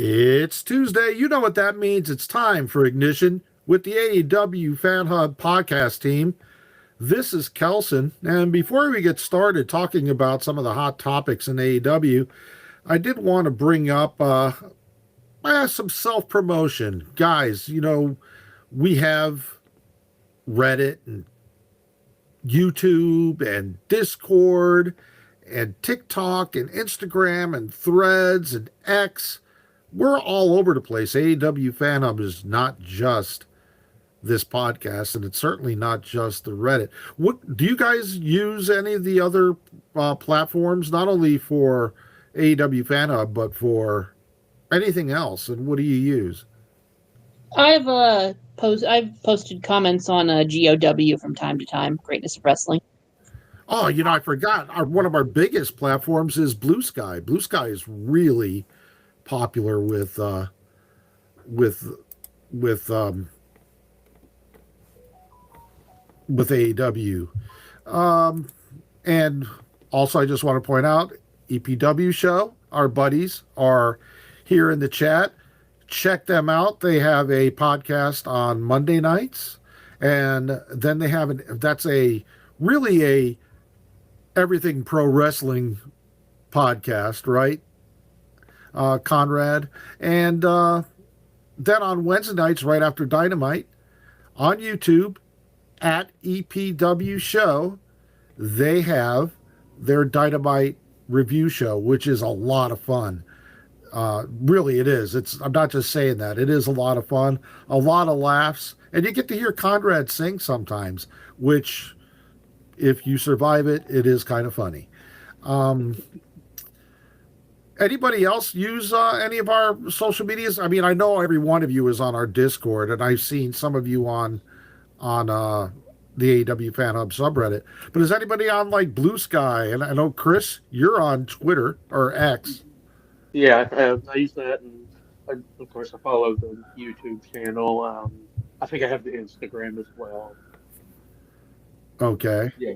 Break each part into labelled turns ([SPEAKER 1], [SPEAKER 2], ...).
[SPEAKER 1] It's Tuesday. You know what that means. It's time for Ignition with the AEW Fan Hub podcast team. This is Kelson. And before we get started talking about some of the hot topics in AEW, I did want to bring up some self promotion. Guys, we have Reddit and YouTube and Discord and TikTok and Instagram and Threads and X. We're all over the place. AEW Fan Hub is not just this podcast, and it's certainly not just the Reddit. What do you guys use any of the other platforms, not only for AEW Fan Hub, but for anything else? And what do you use?
[SPEAKER 2] I've posted comments on GOW from time to time. Greatness of Wrestling.
[SPEAKER 1] Oh, I forgot. One of our biggest platforms is Blue Sky. Blue Sky is really popular with AEW. And also I just want to point out EPW show, our buddies are here in the chat. Check them out. They have a podcast on Monday nights, and then they have that's really a everything pro wrestling podcast, right? Conrad. And then on Wednesday nights, right after Dynamite, on YouTube at EPW Show, they have their Dynamite review show, which is a lot of fun. Really, it is. I'm not just saying that. It is a lot of fun, a lot of laughs, and you get to hear Conrad sing sometimes, which, if you survive it, it is kind of funny. Anybody else use any of our social medias? I mean, I know every one of you is on our Discord, and I've seen some of you on the AEW Fan Hub subreddit. But is anybody on like Blue Sky? And I know Chris, you're on Twitter or X.
[SPEAKER 3] Yeah, I use that, and of course I follow the YouTube channel. I think I have the Instagram as well.
[SPEAKER 1] Okay.
[SPEAKER 3] Yeah.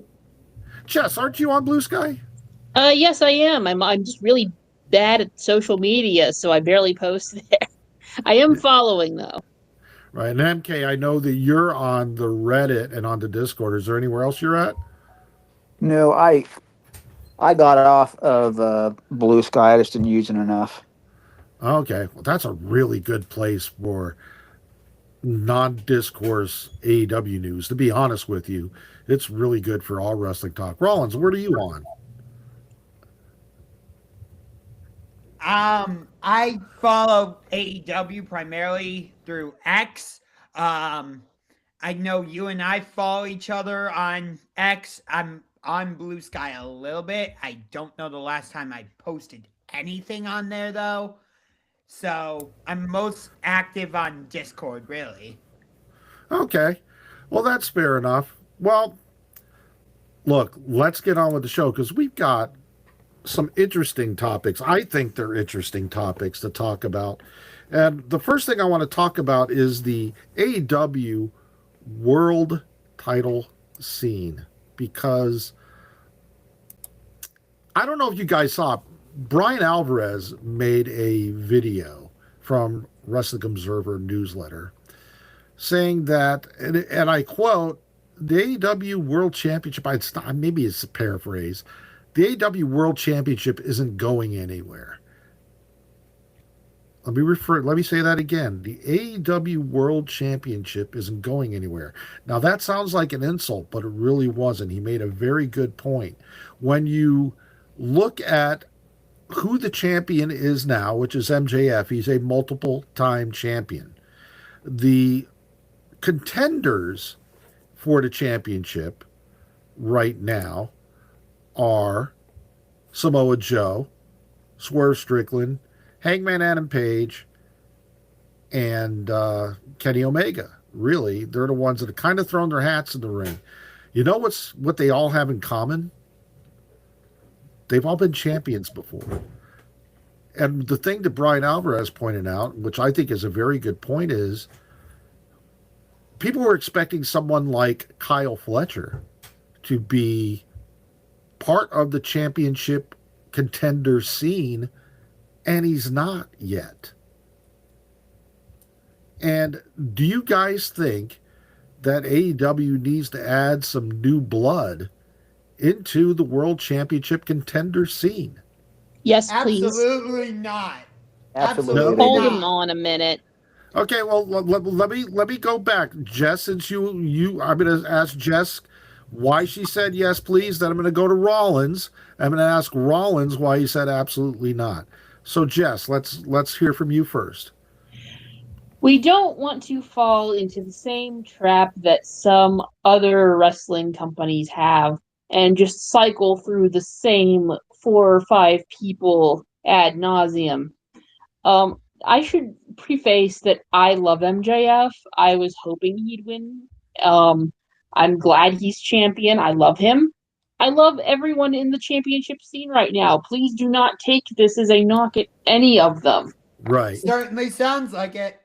[SPEAKER 1] Jess, aren't you on Blue Sky?
[SPEAKER 2] Yes, I am. I'm just really bad at social media, so I barely post there. I am following though.
[SPEAKER 1] Right. And MK, I know that you're on the Reddit and on the Discord. Is there anywhere else you're at?
[SPEAKER 4] No, I got off of Blue Sky. I just didn't use it enough.
[SPEAKER 1] Okay. Well, that's a really good place for non-discourse AEW news. To be honest with you, it's really good for all wrestling talk. Rollins, where are you on?
[SPEAKER 5] I follow AEW primarily through X. I know you and I follow each other on X. I'm on Blue Sky a little bit. I don't know the last time I posted anything on there, though. So I'm most active on Discord, really.
[SPEAKER 1] Okay. Well, that's fair enough. Well, look, let's get on with the show because we've got some interesting topics. I think they're interesting topics to talk about. And the first thing I want to talk about is the AEW world title scene, because I don't know if you guys saw, Brian Alvarez made a video from Wrestling Observer newsletter saying that, and I quote, the AEW World Championship, maybe it's a paraphrase, the AEW World Championship isn't going anywhere. Let me say that again. The AEW World Championship isn't going anywhere. Now that sounds like an insult, but it really wasn't. He made a very good point. When you look at who the champion is now, which is MJF, he's a multiple-time champion. The contenders for the championship right now are Samoa Joe, Swerve Strickland, Hangman Adam Page, and Kenny Omega. Really, they're the ones that have kind of thrown their hats in the ring. You know what they all have in common? They've all been champions before. And the thing that Brian Alvarez pointed out, which I think is a very good point, is people were expecting someone like Kyle Fletcher to be part of the championship contender scene, and he's not yet. And do you guys think that AEW needs to add some new blood into the World Championship contender scene?
[SPEAKER 2] Yes, please.
[SPEAKER 5] Absolutely not.
[SPEAKER 4] Absolutely,
[SPEAKER 5] Absolutely
[SPEAKER 4] they
[SPEAKER 2] Hold
[SPEAKER 4] do.
[SPEAKER 2] him
[SPEAKER 5] not.
[SPEAKER 2] on a minute.
[SPEAKER 1] Okay, well let me go back, Jess. Since you I'm going to ask Jess why she said yes, please. Then I'm going to go to Rollins. I'm going to ask Rollins why he said absolutely not. So Jess, let's hear from you first.
[SPEAKER 2] We don't want to fall into the same trap that some other wrestling companies have and just cycle through the same 4 or 5 people ad nauseum. I should preface that I love MJF. I was hoping he'd win. Um, I'm glad he's champion. I love him. I love everyone in the championship scene right now. Please do not take this as a knock at any of them.
[SPEAKER 1] Right.
[SPEAKER 5] Certainly sounds like it.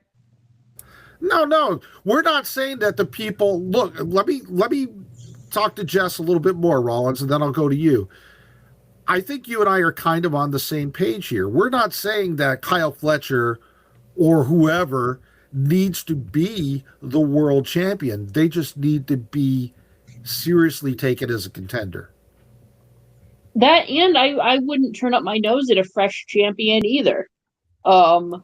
[SPEAKER 1] No, we're not saying that the people look. Let me talk to Jess a little bit more, Rollins, and then I'll go to you. I think you and I are kind of on the same page here. We're not saying that Kyle Fletcher or whoever needs to be the world champion. They just need to be seriously taken as a contender.
[SPEAKER 2] That and I wouldn't turn up my nose at a fresh champion either. Um,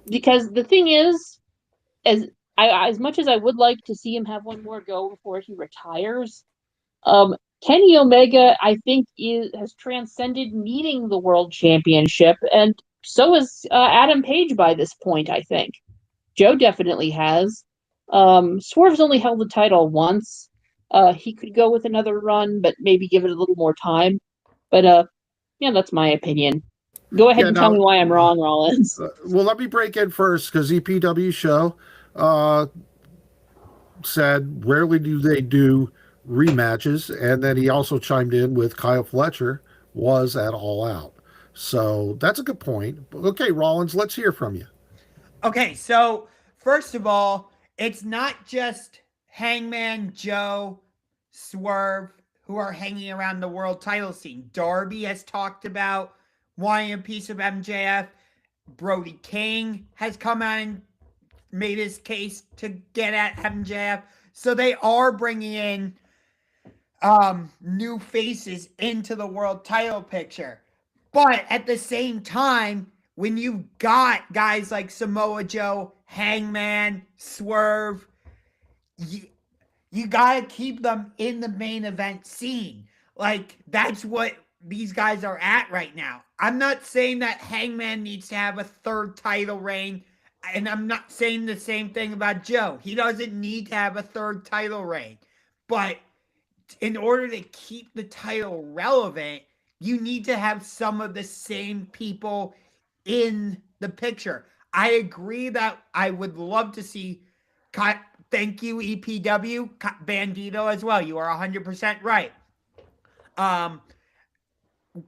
[SPEAKER 2] because the thing is, as much as I would like to see him have one more go before he retires, um, Kenny Omega I think has transcended needing the world championship, and so has Adam Page by this point. I think Joe definitely has. Swerve's only held the title once. He could go with another run, but maybe give it a little more time. But yeah, that's my opinion. Go ahead
[SPEAKER 1] Yeah,
[SPEAKER 2] and tell me
[SPEAKER 1] now,
[SPEAKER 2] why I'm wrong, Rollins.
[SPEAKER 1] well, let me break in first because EPW show uh, said rarely do they do rematches, and then he also chimed in with Kyle Fletcher was at All Out. So that's a good point. Okay, Rollins, let's hear from you.
[SPEAKER 5] Okay, so first of all, it's not just Hangman, Joe, Swerve who are hanging around the world title scene. Darby has talked about wanting a piece of MJF. Brody King has come out and made his case to get at MJF. So they are bringing in new faces into the world title picture. But at the same time, when you've got guys like Samoa Joe, Hangman, Swerve, you got to keep them in the main event scene. Like, that's what these guys are at right now. I'm not saying that Hangman needs to have a third title reign, and I'm not saying the same thing about Joe. He doesn't need to have a third title reign. But in order to keep the title relevant, you need to have some of the same people in the picture. I agree that I would love to see, thank you, EPW, Bandito as well. You are 100% right.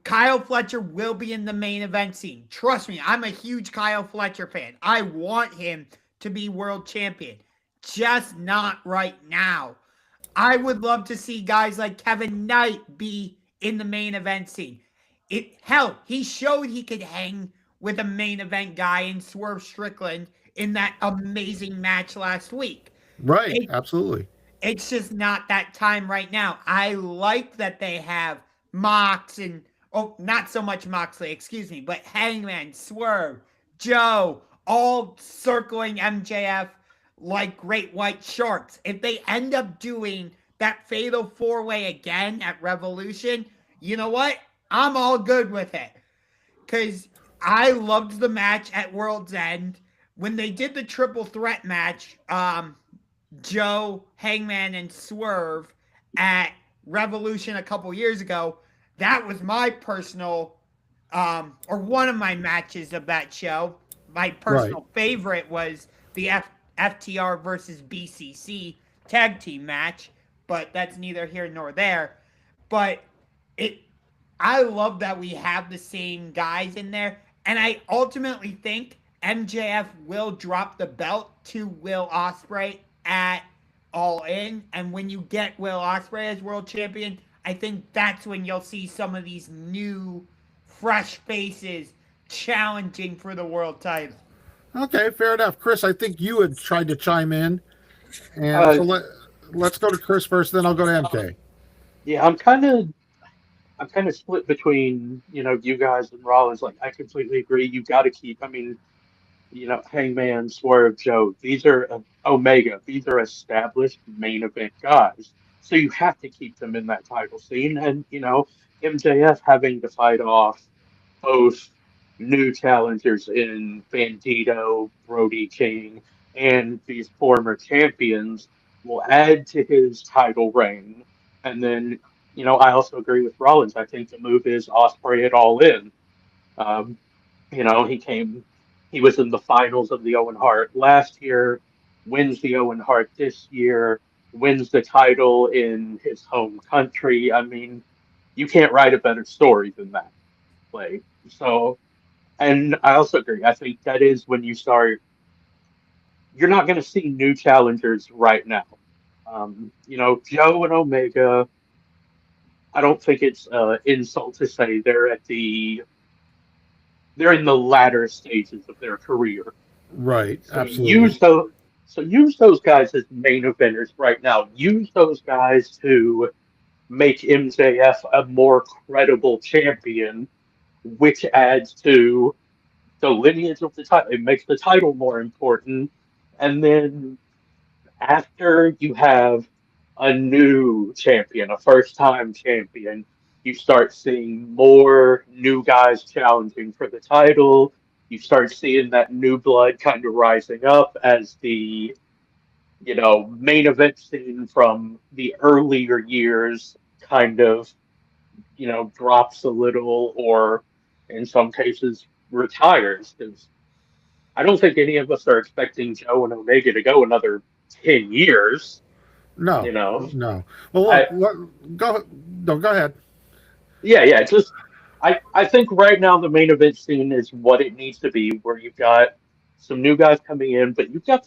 [SPEAKER 5] Kyle Fletcher will be in the main event scene. Trust me, I'm a huge Kyle Fletcher fan. I want him to be world champion, just not right now. I would love to see guys like Kevin Knight be in the main event scene. Hell, he showed he could hang with a main event guy in Swerve Strickland in that amazing match last week.
[SPEAKER 1] Right, absolutely.
[SPEAKER 5] It's just not that time right now. I like that they have Mox and, not so much Moxley, excuse me, but Hangman, Swerve, Joe, all circling MJF like great white sharks. If they end up doing that fatal 4-way again at Revolution, you know what? I'm all good with it. Because I loved the match at World's End. When they did the triple threat match, Joe, Hangman, and Swerve at Revolution a couple years ago, that was my personal, or one of my matches of that show. My personal favorite was the FTR versus BCC tag team match, but that's neither here nor there. But I love that we have the same guys in there, and I ultimately think MJF will drop the belt to Will Ospreay at All In, and when you get Will Ospreay as world champion, I think that's when you'll see some of these new, fresh faces challenging for the world title.
[SPEAKER 1] Okay, fair enough. Chris, I think you had tried to chime in, and
[SPEAKER 3] Uh,
[SPEAKER 1] so let's go to Chris first, then I'll go to MK.
[SPEAKER 3] yeah, I'm kind of split between, you guys and Rollins. Like, I completely agree. You got to keep, I mean, Hangman, Swerve, Joe, these are Omega. These are established main event guys. So you have to keep them in that title scene. And, MJF having to fight off both new challengers in Bandito, Brody King, and these former champions will add to his title reign. And then, I also agree with Rollins. I think the move is Osprey it all in. Um, he was in the finals of the Owen Hart last year, wins the Owen Hart this year, wins the title in his home country. I mean, you can't write a better story than that play. So, and I also agree. I think that is when you're not going to see new challengers right now. Joe and Omega, I don't think it's insult to say they're in the latter stages of their career.
[SPEAKER 1] Right,
[SPEAKER 3] So
[SPEAKER 1] absolutely.
[SPEAKER 3] use those guys as main eventers right now. Use those guys to make MJF a more credible champion, which adds to the lineage of the title. It makes the title more important. And then after you have a new champion, a first time champion, you start seeing more new guys challenging for the title. You start seeing that new blood kind of rising up as the, main event scene from the earlier years kind of, drops a little or in some cases retires. Because I don't think any of us are expecting Joe and Omega to go another 10 years.
[SPEAKER 1] No,
[SPEAKER 3] You know,
[SPEAKER 1] no. Well,
[SPEAKER 3] I
[SPEAKER 1] go. No, go ahead.
[SPEAKER 3] yeah, just I think right now the main event scene is what it needs to be, where you've got some new guys coming in, but you've got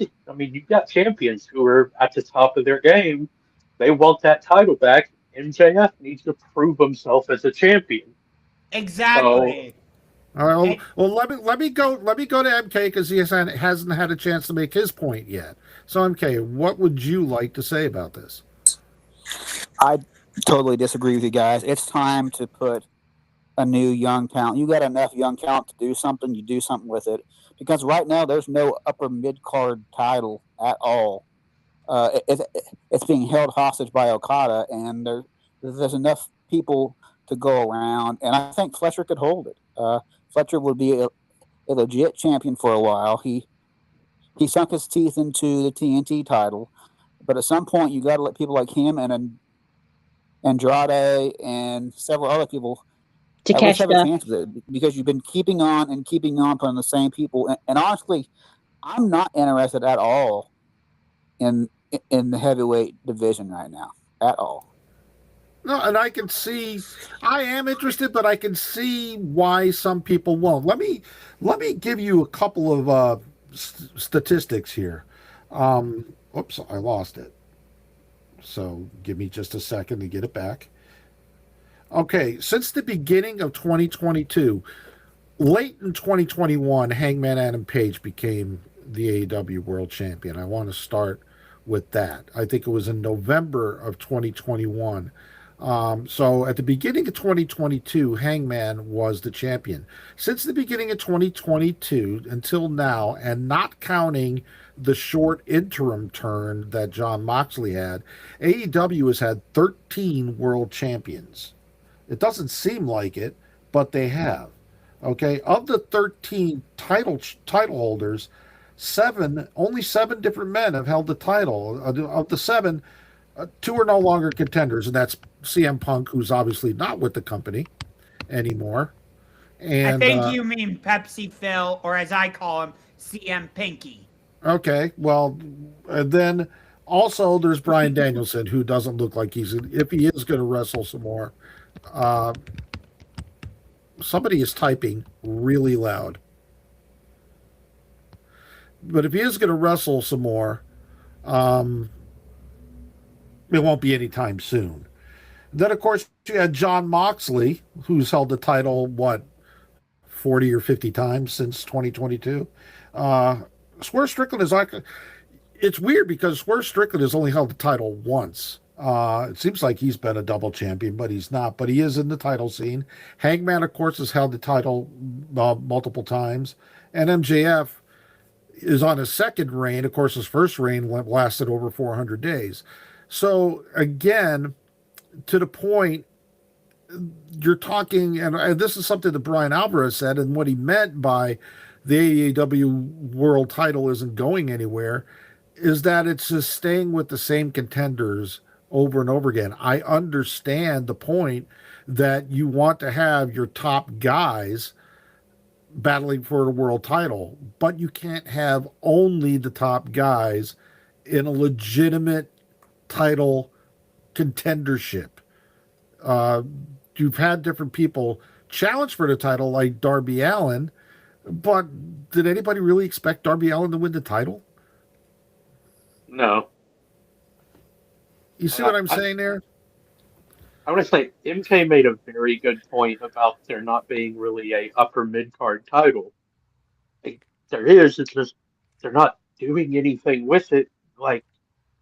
[SPEAKER 3] champions who are at the top of their game. They want that title back. MJF needs to prove himself as a champion. So
[SPEAKER 5] Exactly.
[SPEAKER 1] All right. Well,
[SPEAKER 5] And
[SPEAKER 1] well, let me go to MK because he hasn't had a chance to make his point yet. So MK, what would you like to say about this?
[SPEAKER 4] I totally disagree with you guys. It's time to put a new young talent. You got enough young talent to do something, you do something with it. Because right now there's no upper mid card title at all. It's being held hostage by Okada, and there's enough people to go around, and I think Fletcher could hold it. Fletcher would be a legit champion for a while. He sunk his teeth into the TNT title, but at some point you got to let people like him and Andrade and several other people at least have a
[SPEAKER 2] Takeshita.
[SPEAKER 4] chance with it, because you've been keeping on putting the same people. And honestly, I'm not interested at all in the heavyweight division right now at all.
[SPEAKER 1] No, and I can see. I am interested, but I can see why some people won't. Let me give you a couple of statistics here. Oops, I lost it. So give me just a second to get it back. Okay, since the beginning of 2022, late in 2021, Hangman Adam Page became the AEW World Champion. I want to start with that. I think it was in November of 2021. So at the beginning of 2022, Hangman was the champion. Since the beginning of 2022 until now, and not counting the short interim turn that John Moxley had, AEW has had 13 world champions. It doesn't seem like it, but they have. Okay, of the 13 title holders, only seven different men have held the title. Of the seven, two are no longer contenders, and that's CM Punk, who's obviously not with the company anymore.
[SPEAKER 5] I
[SPEAKER 1] And
[SPEAKER 5] think you mean Pepsi Phil, or as I call him, CM Pinky.
[SPEAKER 1] okay, well, and then also there's Brian Danielson, who doesn't look like if he is going to wrestle some more. Uh, Somebody is typing really loud. But if he is going to wrestle some more, um, it won't be anytime soon. Then, of course, you had John Moxley, who's held the title, 40 or 50 times since 2022. Swerve Strickland is like, it's weird because Swerve Strickland has only held the title once. It seems like he's been a double champion, but he's not. But he is in the title scene. Hangman, of course, has held the title multiple times, and MJF is on his second reign. Of course, his first reign lasted over 400 days. So again, to the point, you're talking, and this is something that Brian Alvarez said, and what he meant by the AEW world title isn't going anywhere, is that it's just staying with the same contenders over and over again. I understand the point that you want to have your top guys battling for a world title, but you can't have only the top guys in a legitimate title contendership. You've had different people challenge for the title, like Darby Allin, but did anybody really expect Darby Allin to win the title?
[SPEAKER 3] No.
[SPEAKER 1] You see what I'm saying there?
[SPEAKER 3] I want to say MK made a very good point about there not being really a upper mid card title. Like, there is, it's just they're not doing anything with it. Like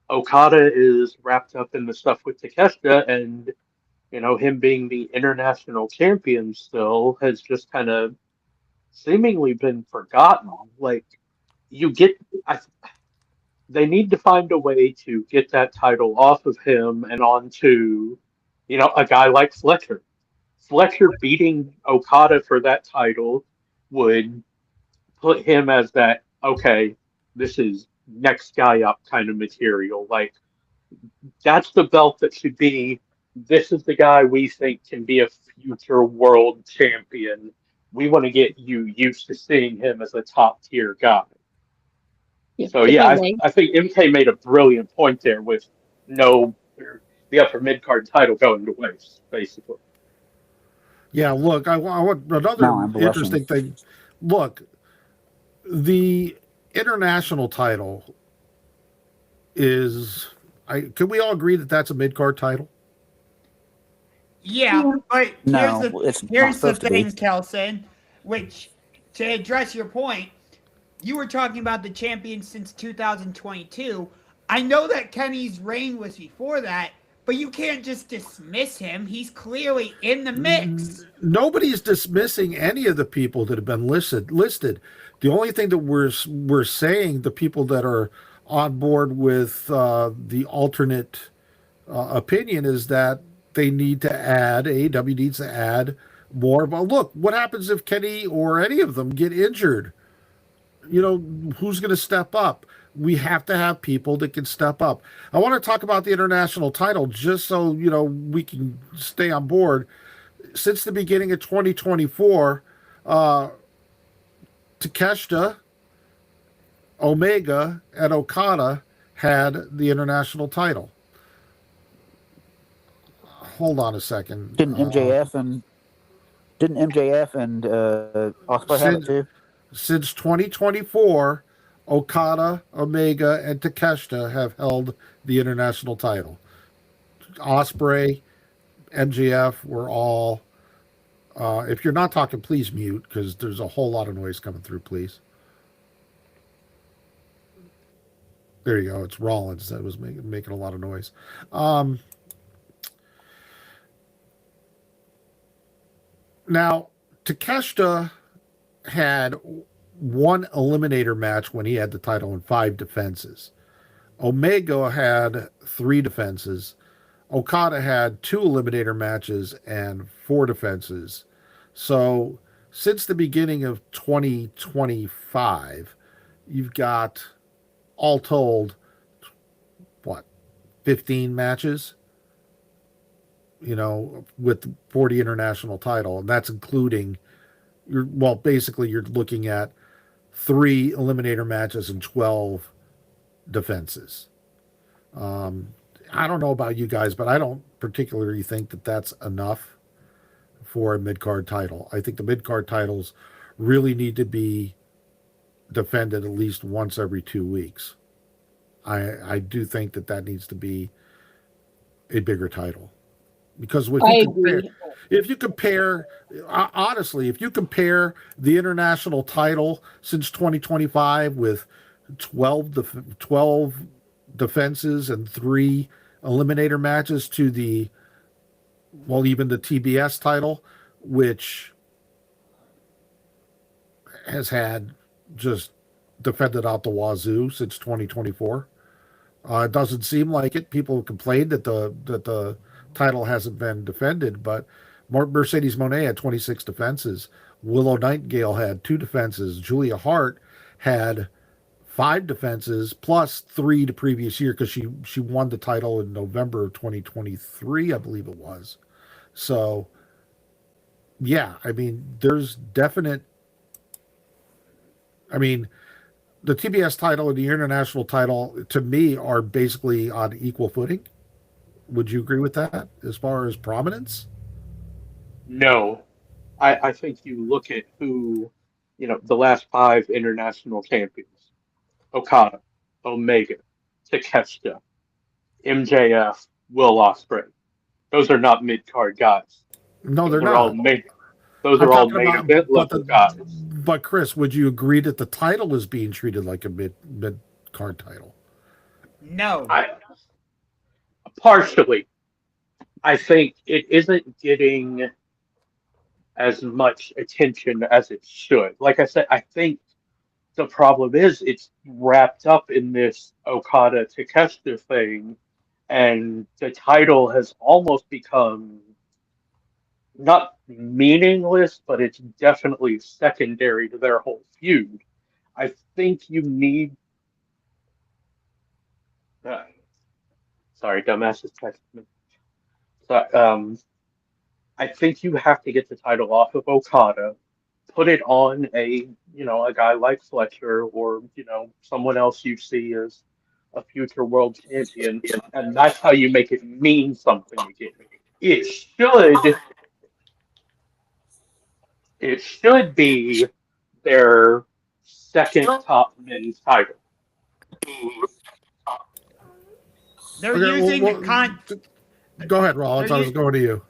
[SPEAKER 3] Okada is wrapped up in the stuff with Takeshita, and him being the international champion still has just kind of seemingly been forgotten. Like you get, they need to find a way to get that title off of him and onto, a guy like Fletcher. Fletcher beating Okada for that title would put him as that, okay, this is next guy up kind of material. Like, that's the belt that should be, this is the guy we think can be a future world champion. We want to get you used to seeing him as a top tier guy. So yeah, I think MK made a brilliant point there with the upper mid card title going to waste, basically.
[SPEAKER 1] Yeah, look, I want another interesting thing. Look, the international title is, can we all agree that that's a mid card title?
[SPEAKER 5] Yeah, but here's the thing,
[SPEAKER 4] be.
[SPEAKER 5] Kelson, which, to address your point, you were talking about the champion since 2022. I know that Kenny's reign was before that, but you can't just dismiss him. He's clearly in the mix.
[SPEAKER 1] Nobody's dismissing any of the people that have been listed. The only thing that we're saying, the people that are on board with the alternate opinion, is that they need to add, AEW needs to add more. But look, what happens if Kenny or any of them get injured? Who's going to step up? We have to have people that can step up. I want to talk about the international title just so, we can stay on board. Since the beginning of 2024, Takeshita, Omega, and Okada had the international title. Hold on a second.
[SPEAKER 4] Didn't MJF and Ospreay have it too?
[SPEAKER 1] Since 2024, Okada, Omega, and Takeshita have held the international title. Ospreay, MJF were all. If you're not talking, please mute, because there's a whole lot of noise coming through, please. There you go. It's Rollins that was making a lot of noise. Now, Takeshita had one eliminator match when he had the title and 5 defenses. Omega had 3 defenses. Okada had 2 eliminator matches and 4 defenses. So since the beginning of 2025, you've got, all told, 15 matches? With for the international title, and that's including basically you're looking at 3 eliminator matches and 12 defenses. I don't know about you guys, but I don't particularly think that that's enough for a mid-card title. I think the mid-card titles really need to be defended at least once every 2 weeks. I do think that needs to be a bigger title. because
[SPEAKER 2] I agree.
[SPEAKER 1] if you compare, honestly, if you compare the international title since 2025 with 12 defenses and 3 eliminator matches to even the TBS title, which has had just defended out the wazoo since 2024. It doesn't seem like it. People have complained that the title hasn't been defended, but Mercedes Moné had 26 defenses. Willow Nightingale had 2 defenses. Julia Hart had 5 defenses plus 3 the previous year because she won the title in November of 2023, I believe it was. So, yeah, I mean, there's definite. I mean, the TBS title and the international title, to me, are basically on equal footing. Would you agree with that as far as prominence?
[SPEAKER 3] No, I think you look at who, the last 5 international champions: Okada, Omega, Takeshita, MJF, Will Ospreay. Those are not mid card guys.
[SPEAKER 1] No, they're
[SPEAKER 3] Those are all
[SPEAKER 1] not.
[SPEAKER 3] main. Those
[SPEAKER 1] I'm
[SPEAKER 3] are all
[SPEAKER 1] talking
[SPEAKER 3] main
[SPEAKER 1] about,
[SPEAKER 3] event level guys.
[SPEAKER 1] but Chris, would you agree that the title is being treated like a mid card title?
[SPEAKER 5] No.
[SPEAKER 3] Partially, I think it isn't getting as much attention as it should. Like I said, I think the problem is it's wrapped up in this Okada Takeshita thing, and the title has almost become not meaningless, but it's definitely secondary to their whole feud. I think you need. Sorry, dumbass is texting me. So, I think you have to get the title off of Okada, put it on a guy like Fletcher or someone else you see as a future world champion, and that's how you make it mean something again. It should it should be their second top men's title.
[SPEAKER 5] They're
[SPEAKER 1] Okay,
[SPEAKER 5] using
[SPEAKER 1] go ahead, Rollins. I was going to you.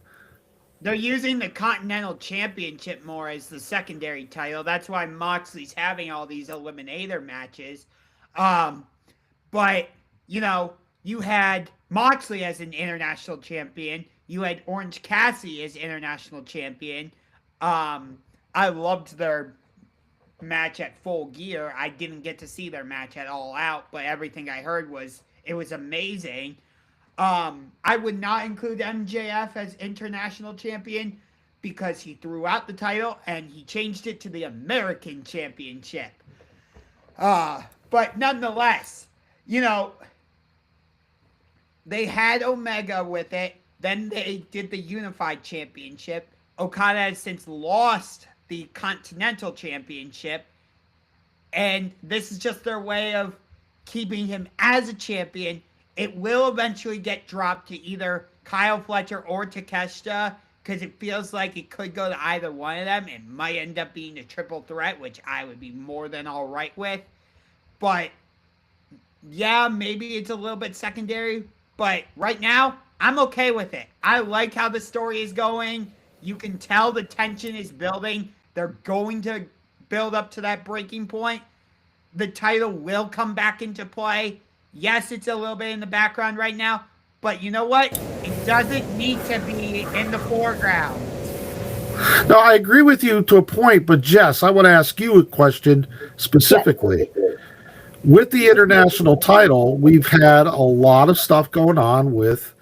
[SPEAKER 5] They're using the Continental Championship more as the secondary title. That's why Moxley's having all these eliminator matches. But, you had Moxley as an international champion. You had Orange Cassidy as international champion. I loved their match at Full Gear. I didn't get to see their match at All Out, but everything I heard was it was amazing. I would not include MJF as international champion because he threw out the title and he changed it to the American Championship. But nonetheless, they had Omega with it. Then they did the Unified Championship. Okada has since lost the Continental Championship. And this is just their way of keeping him as a champion. It will eventually get dropped to either Kyle Fletcher or Takeshita because it feels like it could go to either one of them. It might end up being a triple threat, which I would be more than all right with. But, yeah, maybe it's a little bit secondary. But right now, I'm okay with it. I like how the story is going. You can tell the tension is building. They're going to build up to that breaking point. The title will come back into play. Yes, it's a little bit in the background right now, but you know what? It doesn't need to be in the foreground.
[SPEAKER 1] No, I agree with you to a point, but Jess, I want to ask you a question specifically. With the international title, we've had a lot of stuff going on with,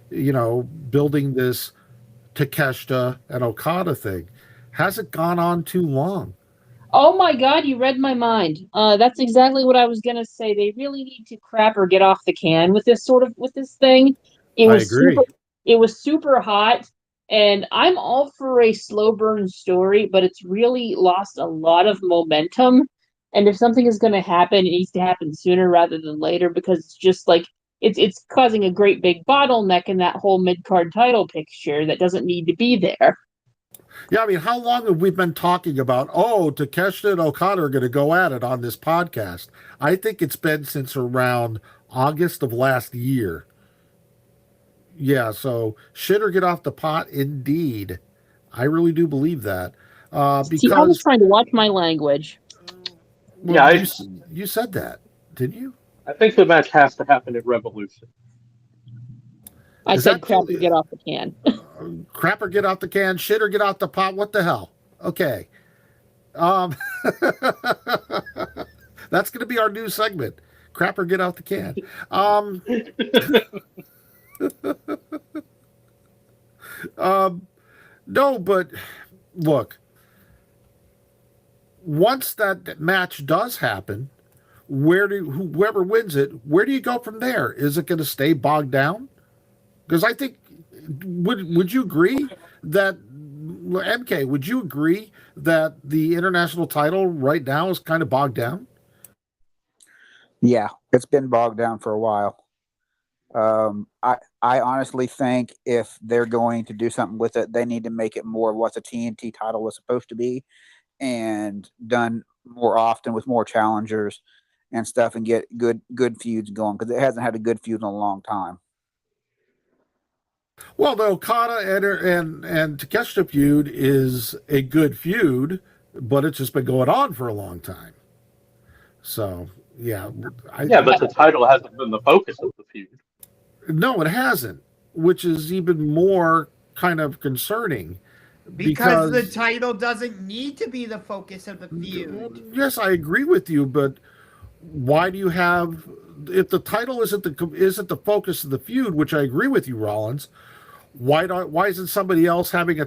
[SPEAKER 1] building this Takeshita and Okada thing. Has it gone on too long?
[SPEAKER 2] Oh my God, you read my mind. That's exactly what I was gonna say. They really need to crap or get off the can with this thing.
[SPEAKER 1] I agree.
[SPEAKER 2] It was super hot, and I'm all for a slow burn story, but it's really lost a lot of momentum. And if something is gonna happen, it needs to happen sooner rather than later because it's just like it's causing a great big bottleneck in that whole mid card title picture that doesn't need to be there.
[SPEAKER 1] Yeah, I mean, how long have we been talking about, Takeshita and Okada are going to go at it on this podcast? I think it's been since around August of last year. Yeah, so shit or get off the pot, indeed. I really do believe that.
[SPEAKER 2] See, I was
[SPEAKER 1] Because,
[SPEAKER 2] trying to watch my language.
[SPEAKER 1] well,
[SPEAKER 3] Yeah,
[SPEAKER 1] you said that, didn't you?
[SPEAKER 3] I think the match has to happen at Revolution.
[SPEAKER 2] I
[SPEAKER 1] Is
[SPEAKER 2] said
[SPEAKER 1] that
[SPEAKER 2] crap
[SPEAKER 1] too,
[SPEAKER 2] and get off the can.
[SPEAKER 1] crap or get out the can, shit or get out the pot? What the hell? Okay. Um, that's going to be our new segment. Crap or get out the can. Um, um, no, but look, once that match does happen, whoever wins it, where do you go from there? Is it going to stay bogged down? Because I think would you agree that MK, would you agree that the international title right now is kind of bogged down?
[SPEAKER 4] Yeah, it's been bogged down for a while. I honestly think if they're going to do something with it, they need to make it more what the TNT title was supposed to be, and done more often with more challengers and stuff, and get good feuds going, because it hasn't had a good feud in a long time.
[SPEAKER 1] Well, the Okada and Takeshita feud is a good feud, but it's just been going on for a long time. So yeah,
[SPEAKER 3] Yeah, but the title hasn't been the focus of the feud.
[SPEAKER 1] no, it hasn't, which is even more kind of concerning
[SPEAKER 5] Because the
[SPEAKER 1] because
[SPEAKER 5] title doesn't need to be the focus of the feud.
[SPEAKER 1] yes, I agree with you, but why do you have if the title isn't the focus of the feud, which I agree with you, Rollins? Why isn't somebody else having a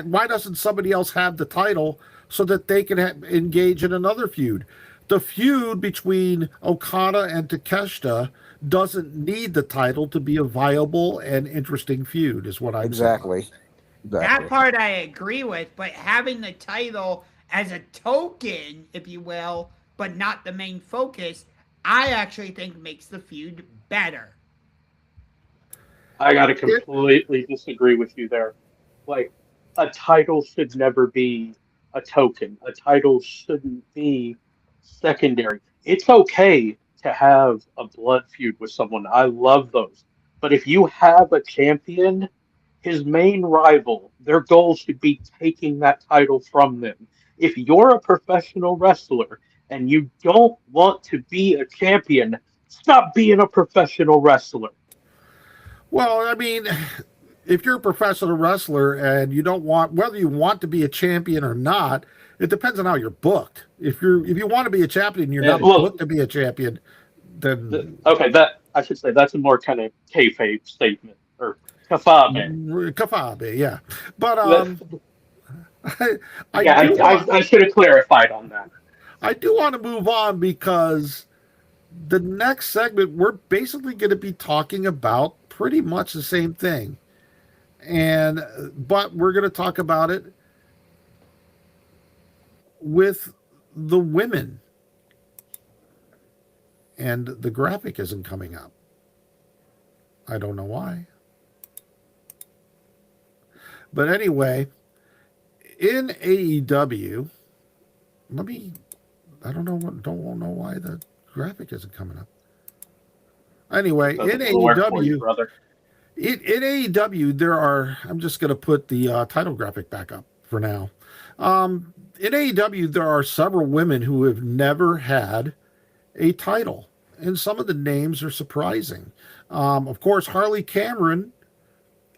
[SPEAKER 1] why doesn't somebody else have the title so that they can engage in another feud? The feud between Okada and Takeshita doesn't need the title to be a viable and interesting feud, is what I'm saying.
[SPEAKER 4] Exactly.
[SPEAKER 5] That part I agree with, but having the title as a token, if you will, but not the main focus, I actually think makes the feud better.
[SPEAKER 3] I got to completely disagree with you there. Like, a title should never be a token. A title shouldn't be secondary. It's okay to have a blood feud with someone. I love those. But if you have a champion, his main rival, their goal should be taking that title from them. If you're a professional wrestler and you don't want to be a champion, stop being a professional wrestler.
[SPEAKER 1] Well, I mean, if you're a professional wrestler and you don't want whether you want to be a champion or not, it depends on how you're booked. If you want to be a champion, you're not
[SPEAKER 3] Well,
[SPEAKER 1] booked to be a champion. Then
[SPEAKER 3] okay, that I should say that's a more kind of kayfabe statement or kafabe.
[SPEAKER 1] Kafabe, yeah. But I, I
[SPEAKER 3] Yeah,
[SPEAKER 1] do want
[SPEAKER 3] I should have clarified on that.
[SPEAKER 1] I do want to move on because the next segment we're basically going to be talking about pretty much the same thing, and but we're going to talk about it with the women, and the graphic isn't coming up. I don't know why. But anyway, in AEW, I don't know why the graphic isn't coming up. Anyway,
[SPEAKER 3] That's
[SPEAKER 1] in
[SPEAKER 3] a little work for you,
[SPEAKER 1] AEW,
[SPEAKER 3] brother.
[SPEAKER 1] in AEW, there are. I'm just going to put the title graphic back up for now. In AEW, there are several women who have never had a title, and some of the names are surprising. Of course, Harley Cameron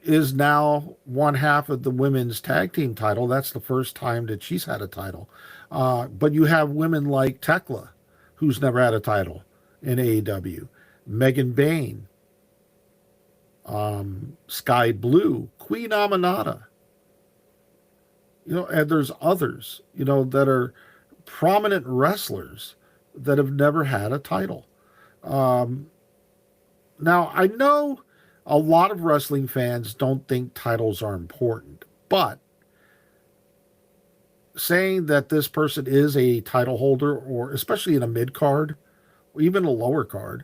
[SPEAKER 1] is now one half of the women's tag team title. That's the first time that she's had a title. But you have women like Tekla, who's never had a title in AEW. Megan Bain, Sky Blue, Queen Aminata. And there's others, that are prominent wrestlers that have never had a title. Now, I know a lot of wrestling fans don't think titles are important, but saying that this person is a title holder, or especially in a mid card, or even a lower card,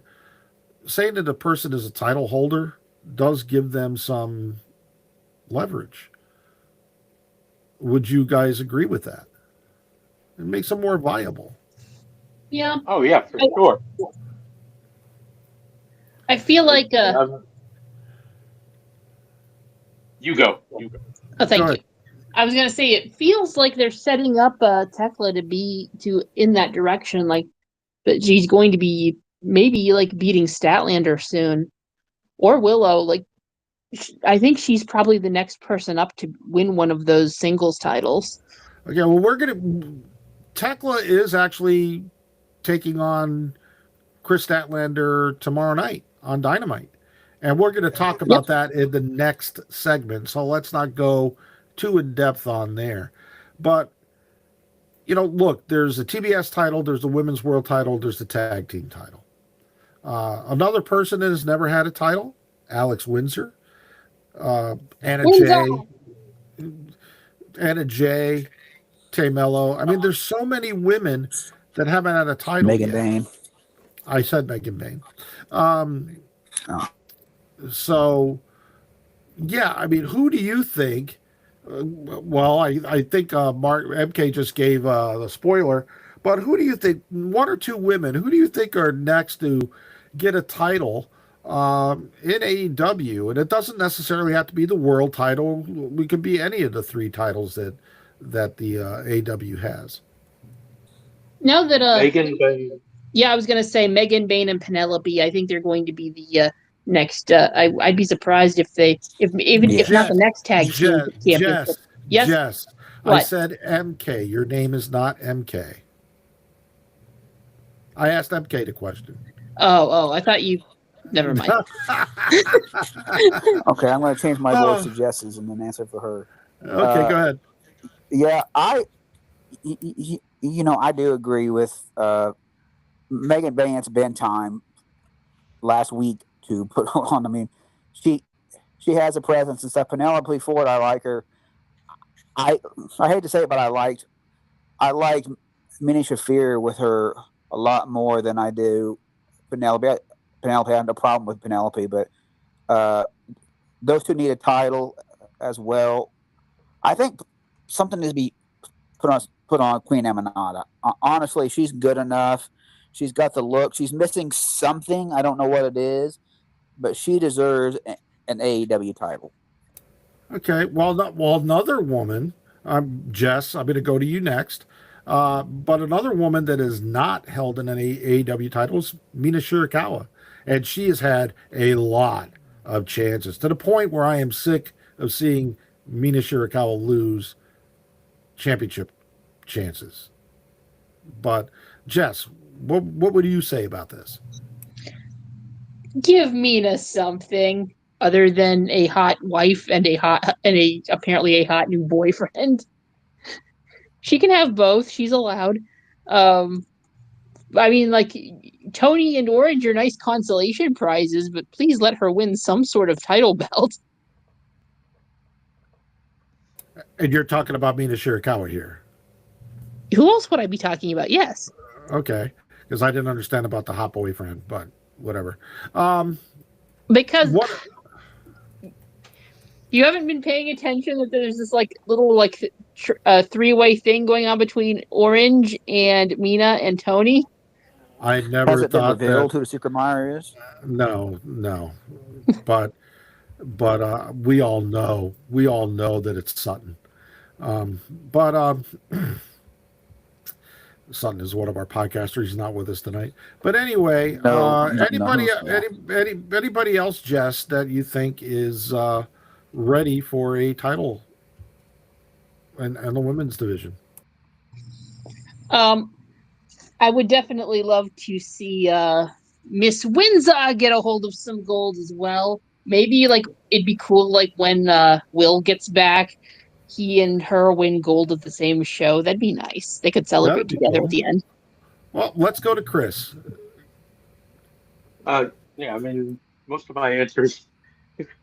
[SPEAKER 1] saying that a person is a title holder does give them some leverage. Would you guys agree with that? It makes them more viable.
[SPEAKER 2] Yeah.
[SPEAKER 3] Oh yeah, for sure.
[SPEAKER 2] I feel like
[SPEAKER 3] You go. You go.
[SPEAKER 2] Oh, thank
[SPEAKER 1] Go
[SPEAKER 2] you. I was gonna say it feels like they're setting up Tekla to be in that direction, like that she's going to be maybe like beating Statlander soon or Willow. Like I think she's probably the next person up to win one of those singles titles.
[SPEAKER 1] Okay, well, Tekla is actually taking on Chris Statlander tomorrow night on Dynamite. And we're going to talk about that in the next segment. So let's not go too in depth on there. But, look, there's a TBS title, there's the Women's World title, there's the Tag Team title. Another person that has never had a title, Alex Windsor, Anna Jay, Anna Jay, Tay Mello. I mean, there's so many women that haven't had a title
[SPEAKER 4] Megan
[SPEAKER 1] yet.
[SPEAKER 4] Bain.
[SPEAKER 1] I said Megan Bain.
[SPEAKER 4] Oh.
[SPEAKER 1] So, yeah, I mean, who do you think? Well, I think Mark MK just gave the spoiler, but who do you think? One or two women? Who do you think are next to get a title in AEW? And it doesn't necessarily have to be the world title. We could be any of the three titles that the AEW has.
[SPEAKER 2] Now that
[SPEAKER 3] Megan Bain.
[SPEAKER 2] yeah, I was gonna say Megan Bain and Penelope. I think they're going to be the next. I'd be surprised if they, if not the next tag team championship. Yes.
[SPEAKER 1] Jess, I said MK. Your name is not MK. I asked MK the question.
[SPEAKER 2] Oh, I thought you. Never mind.
[SPEAKER 4] Okay, I'm going to change my voice to Jess's and then answer for her.
[SPEAKER 1] Okay, go ahead.
[SPEAKER 4] Yeah, I do agree with Megan Bain. It's been time last week to put on. I mean, she has a presence and stuff. Penelope Ford, I like her. I hate to say it, but I liked Minnie Shafir with her a lot more than I do Penelope. I have no problem with Penelope, but those two need a title as well. I think something needs to be put on Queen Emanata. Honestly, she's good enough. She's got the look. She's missing something. I don't know what it is, but she deserves an AEW title.
[SPEAKER 1] Okay. Well, another woman, Jess, I'm going to go to you next. But another woman that is not held in any AEW titles, Mina Shirakawa. And she has had a lot of chances to the point where I am sick of seeing Mina Shirakawa lose championship chances. But Jess, what would you say about this?
[SPEAKER 2] Give Mina something other than a hot wife and apparently a hot new boyfriend. She can have both. She's allowed. I mean, like Tony and Orange are nice consolation prizes, but please let her win some sort of title belt.
[SPEAKER 1] And you're talking about Mina Shirakawa here.
[SPEAKER 2] Who else would I be talking about? Yes.
[SPEAKER 1] Okay, because I didn't understand about the hot boyfriend, but whatever.
[SPEAKER 2] Because you haven't been paying attention that there's this like little like three-way thing going on between Orange and Mina and Tony.
[SPEAKER 1] I never
[SPEAKER 4] Has it been
[SPEAKER 1] thought
[SPEAKER 4] revealed
[SPEAKER 1] that.
[SPEAKER 4] who the secret admirer is?
[SPEAKER 1] No, but we all know that it's Sutton. Sutton is one of our podcasters. He's not with us tonight. But anyway, anybody else, Jess, that you think is ready for a title and the women's division?
[SPEAKER 2] I would definitely love to see Miss Windsor get a hold of some gold as well. Maybe like it'd be cool like when Will gets back, he and her win gold at the same show. That'd be nice. They could celebrate together
[SPEAKER 1] cool.
[SPEAKER 2] at the end.
[SPEAKER 1] Well, let's go to Chris.
[SPEAKER 3] Yeah, I mean, most of my answers,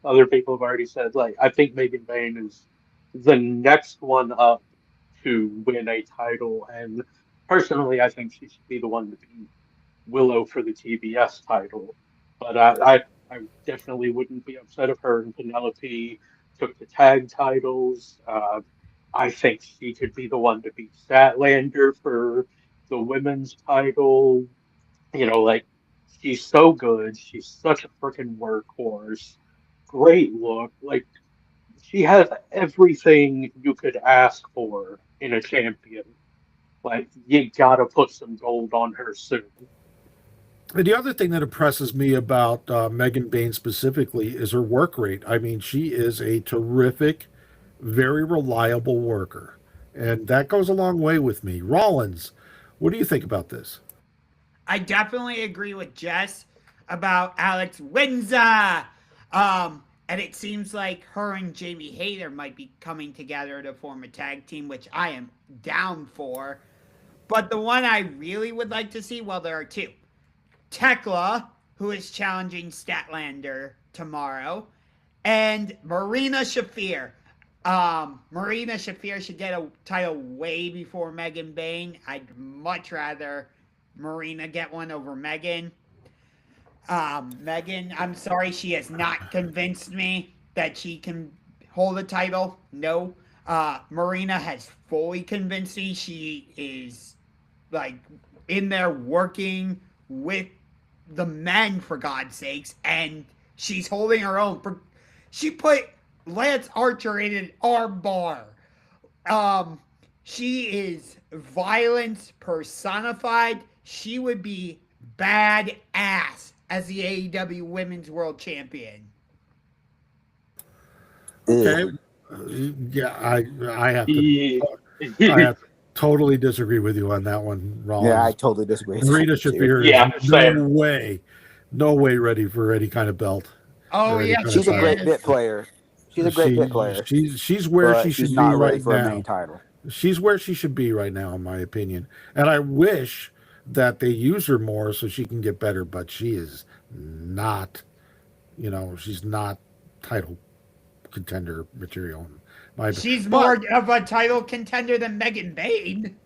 [SPEAKER 3] other people have already said. Like, I think Megan Bain is the next one up to win a title, and personally, I think she should be the one to beat Willow for the TBS title. But I definitely wouldn't be upset if her and Penelope took the tag titles. I think she could be the one to beat Statlander for the women's title. Like she's so good. She's such a freaking workhorse. Great look. Like she has everything you could ask for in a champion. Like, you gotta put some gold on her soon.
[SPEAKER 1] And the other thing that impresses me about Megan Bain specifically is her work rate. I mean, she is a terrific, very reliable worker. And that goes a long way with me. Rollins, what do you think about this?
[SPEAKER 5] I definitely agree with Jess about Alex Windsor. And it seems like her and Jamie Hayter might be coming together to form a tag team, which I am down for. But the one I really would like to see, well, there are two. Tekla, who is challenging Statlander tomorrow, and Marina Shafir. Marina Shafir should get a title way before Megan Bain. I'd much rather Marina get one over Megan. Megan, I'm sorry, she has not convinced me that she can hold a title. No. Marina has fully convinced me. She is like in there working with the men, for God's sakes, and she's holding her own. She put Lance Archer in an arm bar. She is violence personified. She would be badass as the AEW Women's World Champion.
[SPEAKER 1] Okay. Yeah, I have to
[SPEAKER 3] Yeah.
[SPEAKER 1] I have to totally disagree with you on that one, Rollins.
[SPEAKER 4] Yeah, I totally disagree.
[SPEAKER 1] Rita Shafir
[SPEAKER 3] Yeah,
[SPEAKER 1] is
[SPEAKER 3] same.
[SPEAKER 1] no way ready for any kind of belt.
[SPEAKER 5] Oh,
[SPEAKER 1] Or any
[SPEAKER 5] yeah,
[SPEAKER 1] kind of
[SPEAKER 4] She's a great
[SPEAKER 1] title.
[SPEAKER 4] bit player. She's a great bit player.
[SPEAKER 1] She's where
[SPEAKER 4] but
[SPEAKER 1] she
[SPEAKER 4] she's
[SPEAKER 1] should
[SPEAKER 4] not
[SPEAKER 1] be
[SPEAKER 4] ready
[SPEAKER 1] right
[SPEAKER 4] for a
[SPEAKER 1] now.
[SPEAKER 4] main title.
[SPEAKER 1] She's where she should be right now, in my opinion. And I wish that they use her more so she can get better, but she is not, she's not title contender material.
[SPEAKER 5] she's more of a title contender than Megan Bain.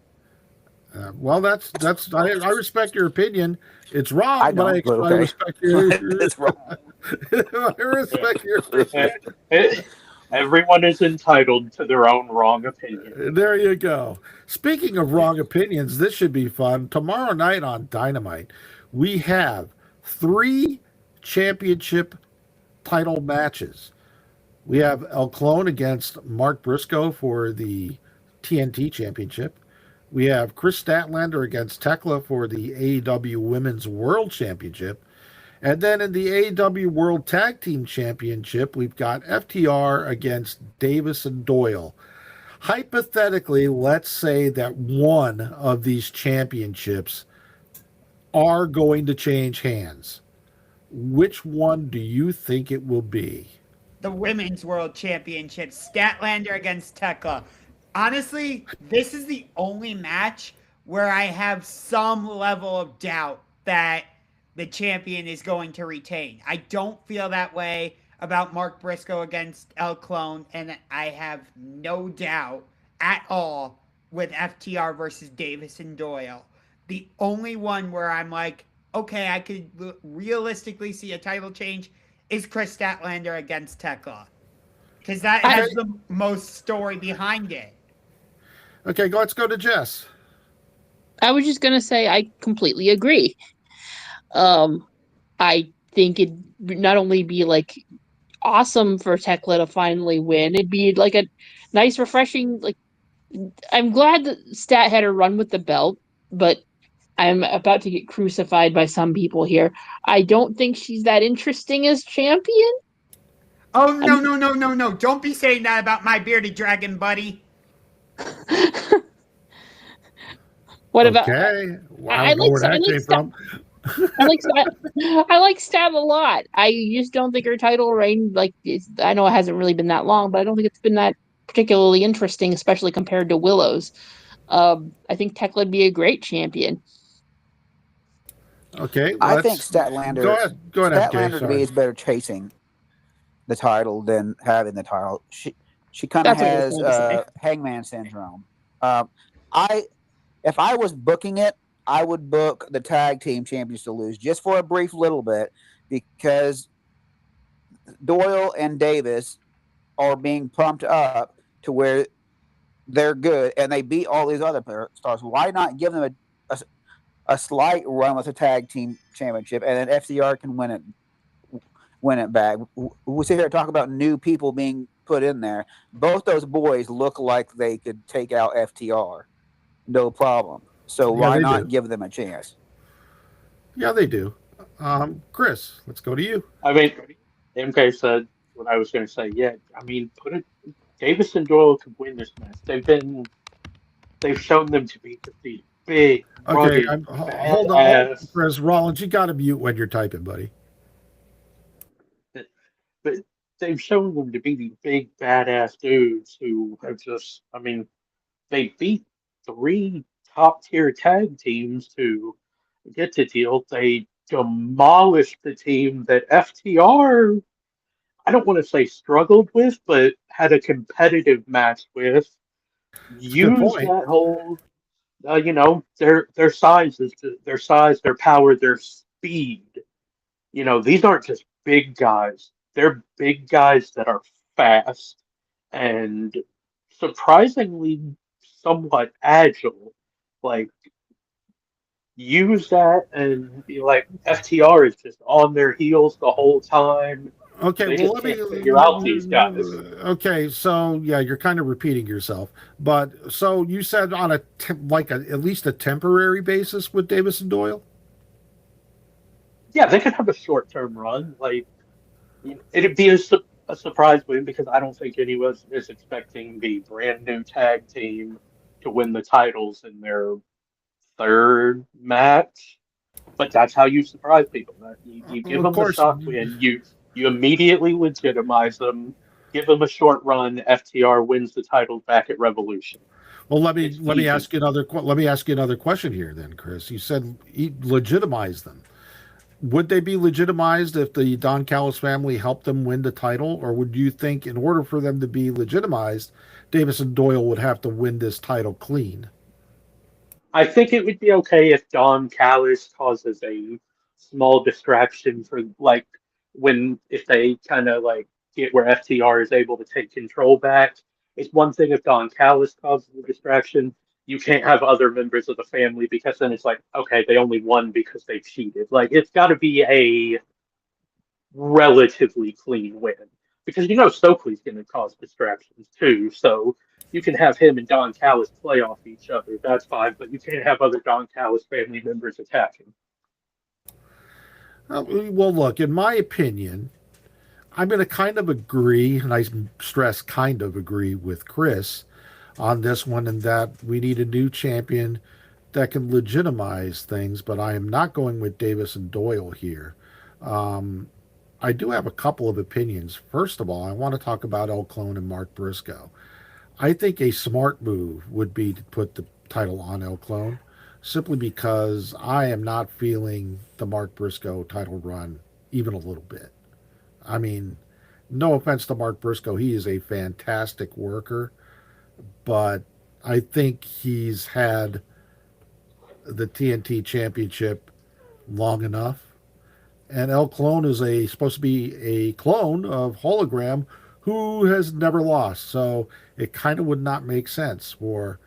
[SPEAKER 1] Well, that's I respect your opinion. It's wrong,
[SPEAKER 4] I
[SPEAKER 1] but
[SPEAKER 4] don't, but
[SPEAKER 1] I
[SPEAKER 4] okay.
[SPEAKER 1] respect your.
[SPEAKER 4] It's wrong.
[SPEAKER 1] I respect your opinion.
[SPEAKER 3] Everyone is entitled to their own wrong opinion.
[SPEAKER 1] There you go. Speaking of wrong opinions, this should be fun. Tomorrow night on Dynamite, we have 3 championship title matches. We have El Clone against Mark Briscoe for the TNT Championship. We have Chris Statlander against Tekla for the AEW Women's World Championship. And then in the AEW World Tag Team Championship, we've got FTR against Davis and Doyle. Hypothetically, let's say that one of these championships are going to change hands. Which one do you think it will be?
[SPEAKER 5] The Women's World Championship, Statlander against Tekla. Honestly, this is the only match where I have some level of doubt that the champion is going to retain. I don't feel that way about Mark Briscoe against El Clone, and I have no doubt at all with FTR versus Davis and Doyle. The only one where I'm like, okay, I could realistically see a title change is Chris Statlander against Tekla. Because that has the most story behind it.
[SPEAKER 1] Okay, let's go to Jess.
[SPEAKER 2] I was just gonna say I completely agree. I think it'd not only be like awesome for Tekla to finally win, it'd be like a nice, refreshing. Like, I'm glad that Stat had a run with the belt, but I'm about to get crucified by some people here. I don't think she's that interesting as champion.
[SPEAKER 5] Oh, no. Don't be saying that about my bearded dragon, buddy.
[SPEAKER 2] What about?
[SPEAKER 1] Okay, well,
[SPEAKER 2] I
[SPEAKER 1] I don't know where that came
[SPEAKER 2] Stat.
[SPEAKER 1] from.
[SPEAKER 2] I like Stat a lot. I just don't think her title reign, I know it hasn't really been that long, but I don't think it's been that particularly interesting, especially compared to Willow's. I think Tekla would be a great champion.
[SPEAKER 1] Okay,
[SPEAKER 4] I think Statlander.
[SPEAKER 1] Go ahead,
[SPEAKER 4] Statlander
[SPEAKER 1] MJ,
[SPEAKER 4] to me is better chasing the title than having the title. She kind of has Hangman syndrome. If I was booking it, I would book the tag team champions to lose just for a brief little bit, because Doyle and Davis are being pumped up to where they're good and they beat all these other stars. Why not give them a slight run with a tag team championship, and then FTR can win it back? We sit here and talk about new people being put in there. Both those boys look like they could take out FTR, no problem. So
[SPEAKER 1] Yeah,
[SPEAKER 4] why
[SPEAKER 1] they
[SPEAKER 4] not
[SPEAKER 1] do.
[SPEAKER 4] give them a chance?
[SPEAKER 1] Yeah, they do. Chris, let's go to you.
[SPEAKER 3] I mean, MK said what I was going to say. Yeah, I mean, put it. Davis and Doyle could win this match. They've shown them to be these big,
[SPEAKER 1] Okay,
[SPEAKER 3] rugged,
[SPEAKER 1] hold on,
[SPEAKER 3] badass.
[SPEAKER 1] Chris Rollins. You got to mute when you're typing, buddy.
[SPEAKER 3] But they've shown them to be these big, badass dudes who have just. I mean, they beat three top tier tag teams to get to deal. They demolished the team that FTR, I don't want to say struggled with, but had a competitive match with.
[SPEAKER 1] It's a good
[SPEAKER 3] Use
[SPEAKER 1] point.
[SPEAKER 3] that whole, their size is their size, their power, their speed. These aren't just big guys. They're big guys that are fast and surprisingly somewhat agile. Like, use that and be like, FTR is just on their heels the whole time.
[SPEAKER 1] Okay,
[SPEAKER 3] They
[SPEAKER 1] well,
[SPEAKER 3] just can't figure out these guys.
[SPEAKER 1] Okay, so yeah, you're kind of repeating yourself, but so you said on at least a temporary basis with Davis and Doyle.
[SPEAKER 3] Yeah, they could have a short term run. Like, it'd be a surprise win because I don't think anyone is expecting the brand new tag team to win the titles in their third match. But that's how you surprise people. You give
[SPEAKER 1] Of
[SPEAKER 3] them the
[SPEAKER 1] course.
[SPEAKER 3] shock win. You immediately legitimize them. Give them a short run. FTR wins the titles back at Revolution.
[SPEAKER 1] Well,
[SPEAKER 3] It's
[SPEAKER 1] let me
[SPEAKER 3] easy.
[SPEAKER 1] ask you another question here, then, Chris. You said legitimize them. Would they be legitimized if the Don Callis family helped them win the title, or would you think in order for them to be legitimized, Davis and Doyle would have to win this title clean?
[SPEAKER 3] I think it would be okay if Don Callis causes a small distraction for like when if they kind of like get where FTR is able to take control back. It's one thing if Don Callis causes a distraction. You can't have other members of the family because then it's like, okay, they only won because they cheated. Like it's got to be a relatively clean win because Stokely's going to cause distractions too. So you can have him and Don Callis play off each other. That's fine, but you can't have other Don Callis family members attack him.
[SPEAKER 1] Well, look, in my opinion, I'm going to kind of agree, and I stress kind of agree with Chris on this one, in that we need a new champion that can legitimize things, but I am not going with Davis and Doyle here. Um, I do have a couple of opinions. First of all, I want to talk about El Clone and Mark Briscoe. I think a smart move would be to put the title on El Clone, simply because I am not feeling the Mark Briscoe title run even a little bit. I mean, no offense to Mark Briscoe, he is a fantastic worker, but I think he's had the TNT Championship long enough. And El Clone is supposed to be a clone of Hologram, who has never lost. So it kind of would not make sense for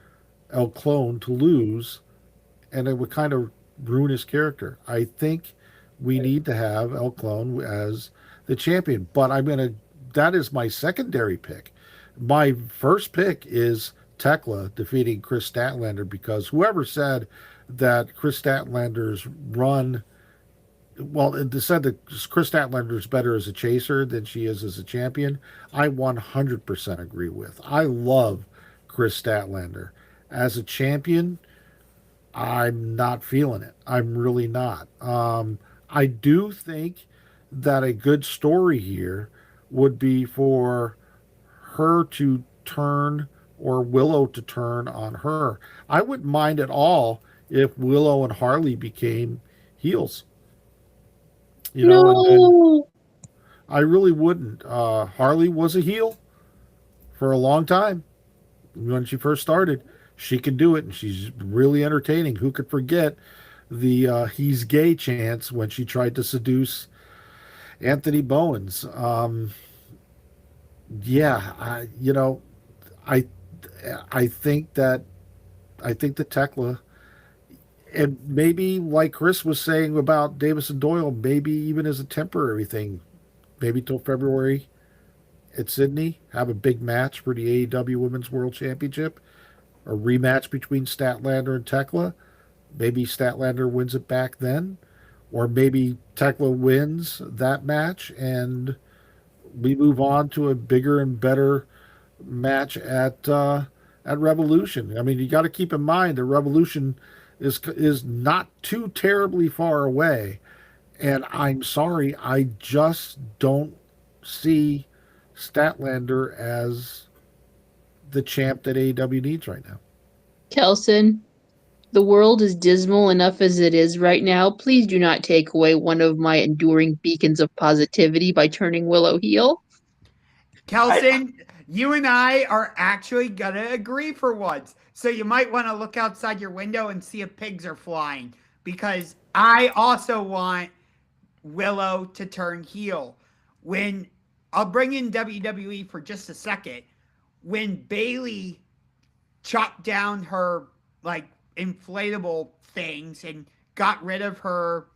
[SPEAKER 1] El Clone to lose, and it would kind of ruin his character. I think we need to have El Clone as the champion, but that is my secondary pick. My first pick is Tekla defeating Chris Statlander, because whoever said that Chris Statlander's run, well, it said that Chris Statlander is better as a chaser than she is as a champion, I 100% agree with. I love Chris Statlander. As a champion, I'm not feeling it. I'm really not. I do think that a good story here would be for her to turn, or Willow to turn on her. I wouldn't mind at all if Willow and Harley became heels, and then
[SPEAKER 2] No.
[SPEAKER 1] I really wouldn't. Harley was a heel for a long time when she first started. She can do it, and she's really entertaining. Who could forget the "he's gay" chants when she tried to seduce Anthony Bowens? Yeah, I I think that Tekla, and maybe like Chris was saying about Davis and Doyle, maybe even as a temporary thing, maybe till February at Sydney, have a big match for the AEW Women's World Championship, a rematch between Statlander and Tekla. Maybe Statlander wins it back then, or maybe Tekla wins that match and we move on to a bigger and better match at Revolution. I mean, you got to keep in mind the Revolution is not too terribly far away, and I'm sorry, I just don't see Statlander as the champ that AEW needs right now.
[SPEAKER 2] Kelson, the world is dismal enough as it is right now. Please do not take away one of my enduring beacons of positivity by turning Willow heel.
[SPEAKER 5] Kelson, you and I are actually going to agree for once. So you might want to look outside your window and see if pigs are flying. Because I also want Willow to turn heel. When I'll bring in WWE for just a second. When Bayley chopped down her like inflatable things and got rid of her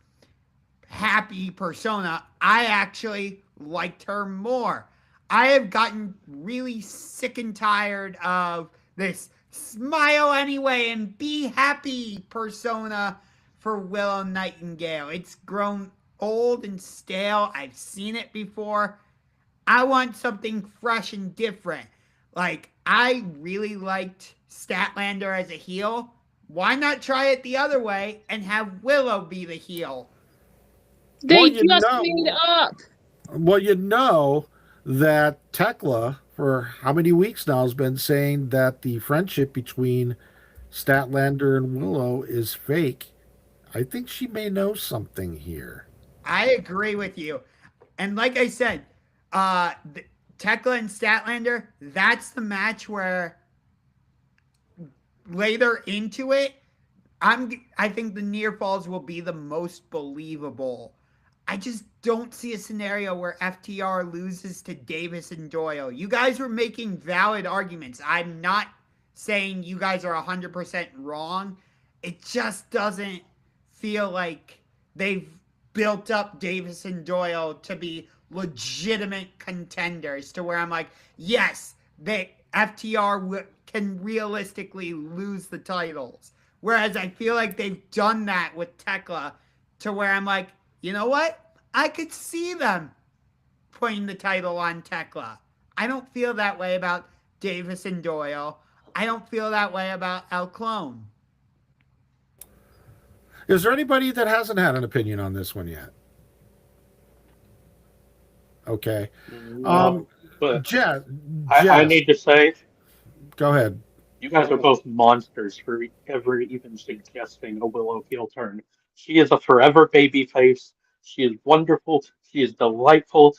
[SPEAKER 5] happy persona, I actually liked her more. I have gotten really sick and tired of this smile anyway and be happy persona for Willow Nightingale. It's grown old and stale. I've seen it before. I want something fresh and different. Like, I really liked Statlander as a heel. Why not try it the other way and have Willow be the heel?
[SPEAKER 2] They just made up.
[SPEAKER 1] Well, you know that Tekla, for how many weeks now, has been saying that the friendship between Statlander and Willow is fake. I think she may know something here.
[SPEAKER 5] I agree with you. And like I said, Tekla and Statlander, that's the match where later into it, I think the near falls will be the most believable. I just don't see a scenario where FTR loses to Davis and Doyle. You guys were making valid arguments. I'm not saying you guys are 100% wrong. It just doesn't feel like they've built up Davis and Doyle to be legitimate contenders to where I'm like, yes, FTR can realistically lose the titles. Whereas I feel like they've done that with Tekla to where I'm like, you know what? I could see them putting the title on Tekla. I don't feel that way about Davis and Doyle. I don't feel that way about El Clone.
[SPEAKER 1] Is there anybody that hasn't had an opinion on this one yet? Okay.
[SPEAKER 3] But
[SPEAKER 1] Jess,
[SPEAKER 3] I need to say,
[SPEAKER 1] go ahead.
[SPEAKER 3] you guys are both monsters for ever even suggesting a Willow heel turn. She is a forever babyface. She is wonderful. She is delightful.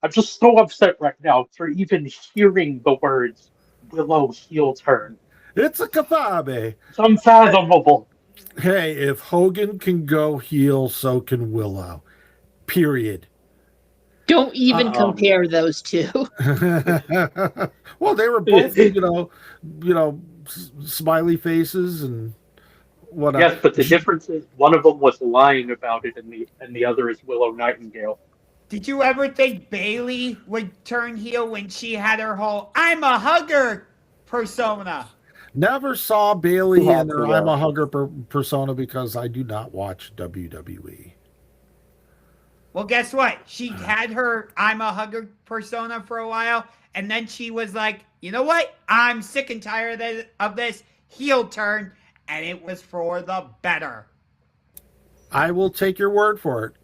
[SPEAKER 3] I'm just so upset right now for even hearing the words Willow heel turn.
[SPEAKER 1] It's a Kafabe.
[SPEAKER 3] It's unfathomable.
[SPEAKER 1] Hey, if Hogan can go heel, so can Willow. Period.
[SPEAKER 2] Don't even compare those two.
[SPEAKER 1] Well, they were both, smiley faces and whatnot.
[SPEAKER 3] Yes, but the difference is one of them was lying about it, and the other is Willow Nightingale.
[SPEAKER 5] Did you ever think Bayley would turn heel when she had her whole "I'm a hugger" persona?
[SPEAKER 1] Never saw Bayley in her "I'm a hugger" persona because I do not watch WWE.
[SPEAKER 5] Well, guess what? She had her "I'm a hugger" persona for a while, and then she was like, you know what? I'm sick and tired of this heel turn, and it was for the better.
[SPEAKER 1] I will take your word for it.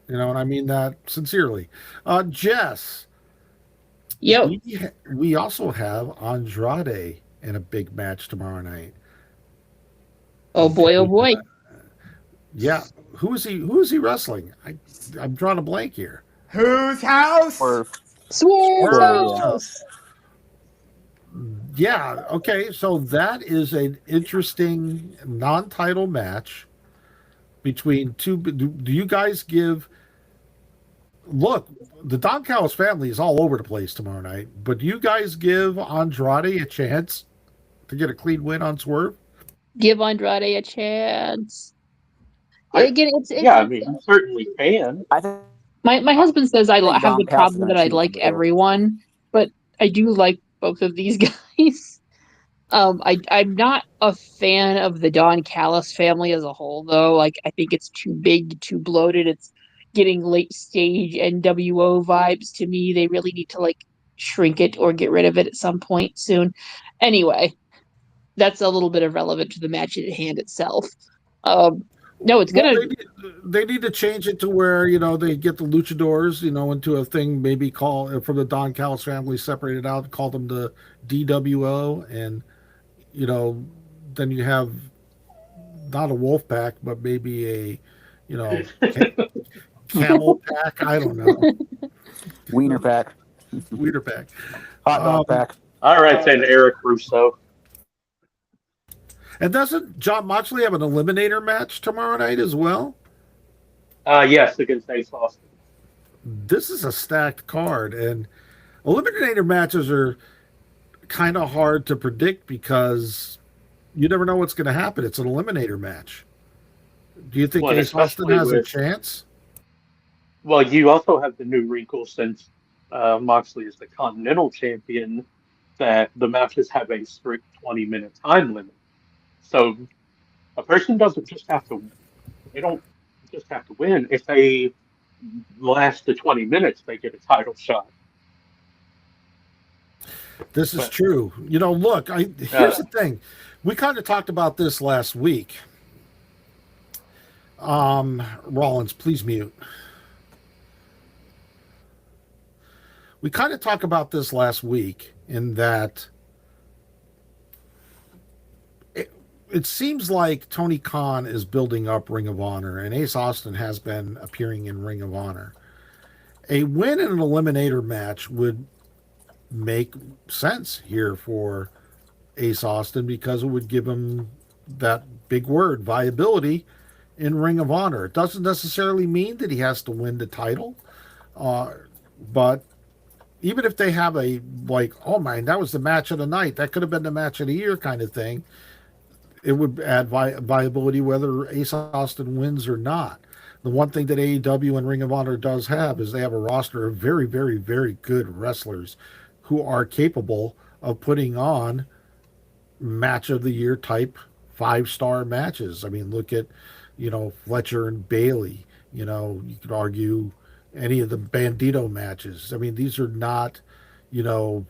[SPEAKER 1] And I mean that sincerely. Jess.
[SPEAKER 2] Yep.
[SPEAKER 1] We also have Andrade in a big match tomorrow night.
[SPEAKER 2] Oh boy, oh boy.
[SPEAKER 1] Yeah. Who is he wrestling? I'm drawing a blank here.
[SPEAKER 5] Whose house?
[SPEAKER 2] Swerve house.
[SPEAKER 1] Yeah, okay. So that is an interesting non-title match between two. Do you guys give... Look, the Don Callis family is all over the place tomorrow night, but do you guys give Andrade a chance to get a clean win on Swerve?
[SPEAKER 2] Give Andrade a chance.
[SPEAKER 3] I mean, you certainly can.
[SPEAKER 4] I think
[SPEAKER 2] My husband says I
[SPEAKER 4] think
[SPEAKER 2] have
[SPEAKER 4] Don
[SPEAKER 2] the
[SPEAKER 4] Callis is
[SPEAKER 2] problem
[SPEAKER 4] going
[SPEAKER 2] that
[SPEAKER 4] to
[SPEAKER 2] I
[SPEAKER 4] cheat on
[SPEAKER 2] like
[SPEAKER 4] the deal.
[SPEAKER 2] everyone, but I do like both of these guys. I'm not a fan of the Don Callis family as a whole, though. Like, I think it's too big, too bloated. It's getting late stage NWO vibes to me. They really need to like shrink it or get rid of it at some point soon. Anyway, that's a little bit irrelevant to the match at hand itself. No, it's
[SPEAKER 1] Well,
[SPEAKER 2] gonna.
[SPEAKER 1] they need to change it to where they get the luchadors into a thing, maybe call from the Don Callis family, separated out, call them the DWO, and you know then you have not a wolf pack, but maybe a you know camel pack. I don't know,
[SPEAKER 4] Wiener pack,
[SPEAKER 1] leader pack.
[SPEAKER 4] hot dog
[SPEAKER 1] Um,
[SPEAKER 4] pack.
[SPEAKER 3] All right, then Eric Russo.
[SPEAKER 1] and doesn't John Moxley have an eliminator match tomorrow night as well?
[SPEAKER 3] Yes, against Ace Austin.
[SPEAKER 1] This is a stacked card, and eliminator matches are kind of hard to predict because you never know what's going to happen. It's an eliminator match. Do you think
[SPEAKER 3] Well, and
[SPEAKER 1] Ace Austin
[SPEAKER 3] especially
[SPEAKER 1] has a
[SPEAKER 3] with,
[SPEAKER 1] chance?
[SPEAKER 3] well, you also have the new wrinkle since Moxley is the Continental Champion, that the matches have a strict 20-minute time limit. So a person doesn't just have to, they don't just have to win. If they last the 20 minutes, they get a title shot.
[SPEAKER 1] This is
[SPEAKER 3] But
[SPEAKER 1] true. Look, here's
[SPEAKER 3] uh,
[SPEAKER 1] the thing. We kind of talked about this last week. Rollins, please mute. We kind of talked about this last week in that it seems like Tony Khan is building up Ring of Honor, and Ace Austin has been appearing in Ring of Honor. A win in an eliminator match would make sense here for Ace Austin because it would give him that big word, viability, in Ring of Honor. It doesn't necessarily mean that he has to win the title, but even if they have a oh man, that was the match of the night, that could have been the match of the year kind of thing, it would add viability whether Ace Austin wins or not. The one thing that AEW and Ring of Honor does have is they have a roster of very, very, very good wrestlers who are capable of putting on match of the year type 5-star matches. I mean, look at, Fletcher and Bailey. You could argue any of the Bandito matches. I mean, these are not, you know,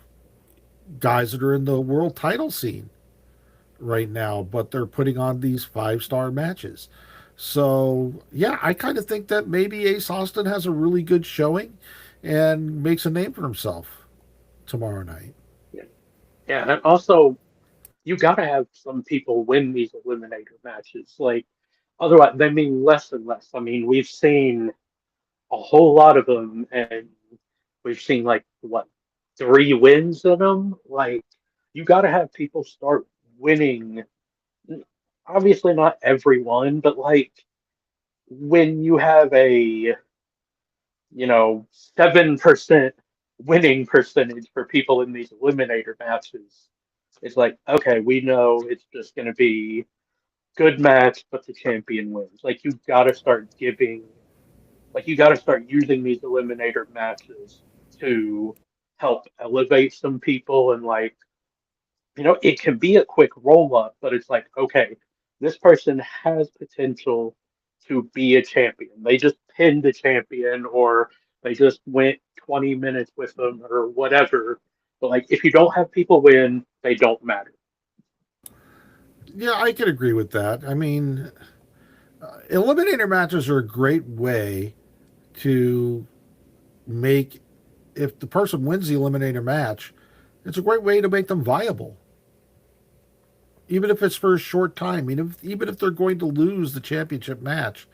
[SPEAKER 1] guys that are in the world title scene right now, but they're putting on these 5-star matches. So, yeah, I kind of think that maybe Ace Austin has a really good showing and makes a name for himself tomorrow night.
[SPEAKER 3] yeah, and also you got to have some people win these eliminator matches. Like, otherwise, they mean less and less. I mean, we've seen a whole lot of them, and we've seen like what 3 wins in them. Like, you got to have people start winning. Obviously, not everyone, but like when you have a 7% winning percentage for people in these eliminator matches, it's like, okay, we know it's just going to be good match, but the champion wins. Like, you got to start using these eliminator matches to help elevate some people. And like, it can be a quick roll up, but it's like, okay, this person has potential to be a champion. They just pinned a champion, or they just went 20 minutes with them, or whatever. But like, if you don't have people win, they don't matter.
[SPEAKER 1] Yeah, I can agree with that. I mean, eliminator matches are a great way to make, if the person wins the eliminator match, it's a great way to make them viable. Even if it's for a short time, even if they're going to lose the championship match,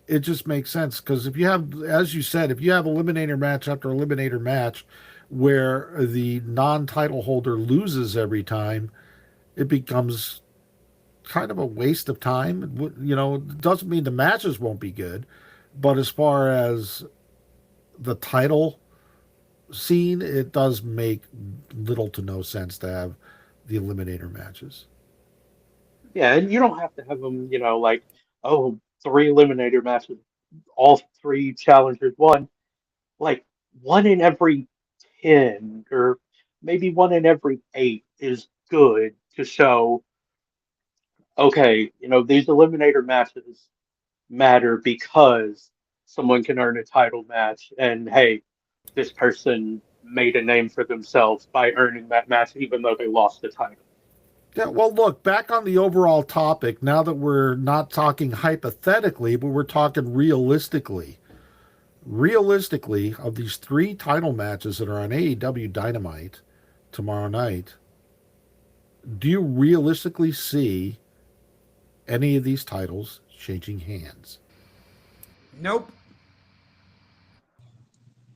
[SPEAKER 1] it just makes sense. Because if you have, as you said, if you have eliminator match after eliminator match where the non-title holder loses every time, it becomes kind of a waste of time. It doesn't mean the matches won't be good, but as far as the title scene, it does make little to no sense to have the eliminator matches.
[SPEAKER 3] Yeah, and you don't have to have them, like, oh, 3 eliminator matches all three challengers won, like one in every 10 or maybe one in every 8 is good to show, okay, these eliminator matches matter because someone can earn a title match, and hey, this person made a name for themselves by earning that match even though they lost the title.
[SPEAKER 1] Yeah, well, look, back on the overall topic, now that we're not talking hypothetically, but we're talking realistically. Realistically, of these 3 title matches that are on AEW Dynamite tomorrow night, do you realistically see any of these titles changing hands?
[SPEAKER 5] Nope.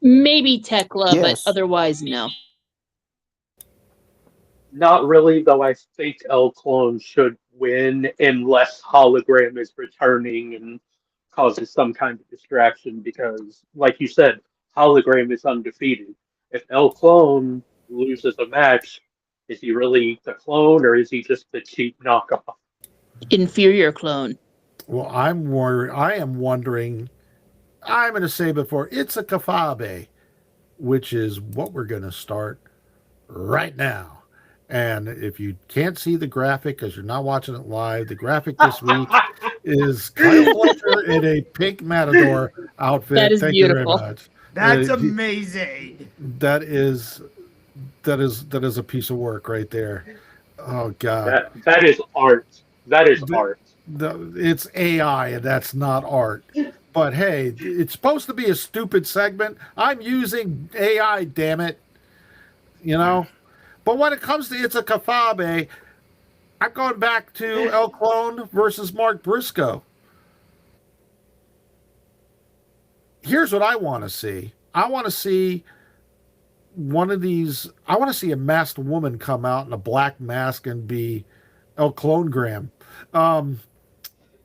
[SPEAKER 2] Maybe Tekla, but
[SPEAKER 4] Yes.
[SPEAKER 2] otherwise, no.
[SPEAKER 3] Not really, though I think El Clone should win unless Hologram is returning and causes some kind of distraction because, like you said, Hologram is undefeated. If El Clone loses a match, is he really the clone or is he just the cheap knockoff?
[SPEAKER 2] Inferior clone.
[SPEAKER 1] Well, I am wondering. I'm going to say before it's a Kafabe, which is what we're going to start right now. And if you can't see the graphic because you're not watching it live, the graphic this week is Kyle Fletcher in a pink Matador outfit.
[SPEAKER 2] That is
[SPEAKER 1] Thank
[SPEAKER 2] beautiful.
[SPEAKER 1] you very much.
[SPEAKER 5] That's amazing.
[SPEAKER 1] That is a piece of work right there. Oh God,
[SPEAKER 3] That is art. That is art.
[SPEAKER 1] it's AI and that's not art. But hey, it's supposed to be a stupid segment. I'm using AI, damn it. But when it comes to It's a Kafabe, I'm going back to El Clone versus Mark Briscoe. Here's what I want to see. I want to see I want to see a masked woman come out in a black mask and be El Clone Graham.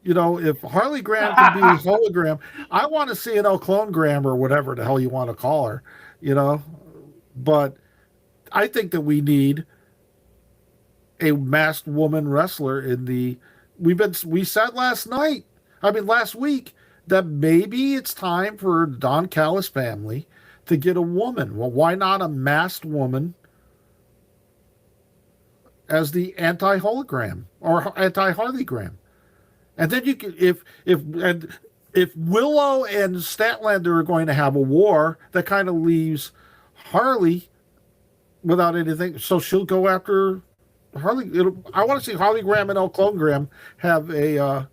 [SPEAKER 1] If Harley Graham can be hologram, I want to see an El Clone Graham or whatever the hell you want to call her, But I think that we need a masked woman wrestler in the. We said last week, that maybe it's time for Don Callis family to get a woman. Well, why not a masked woman as the anti-hologram or anti-Harleygram? And then you can, if Willow and Statlander are going to have a war, that kind of leaves Harley without anything. So she'll go after Harley. I want to see Harley Graham and El Clone Graham have a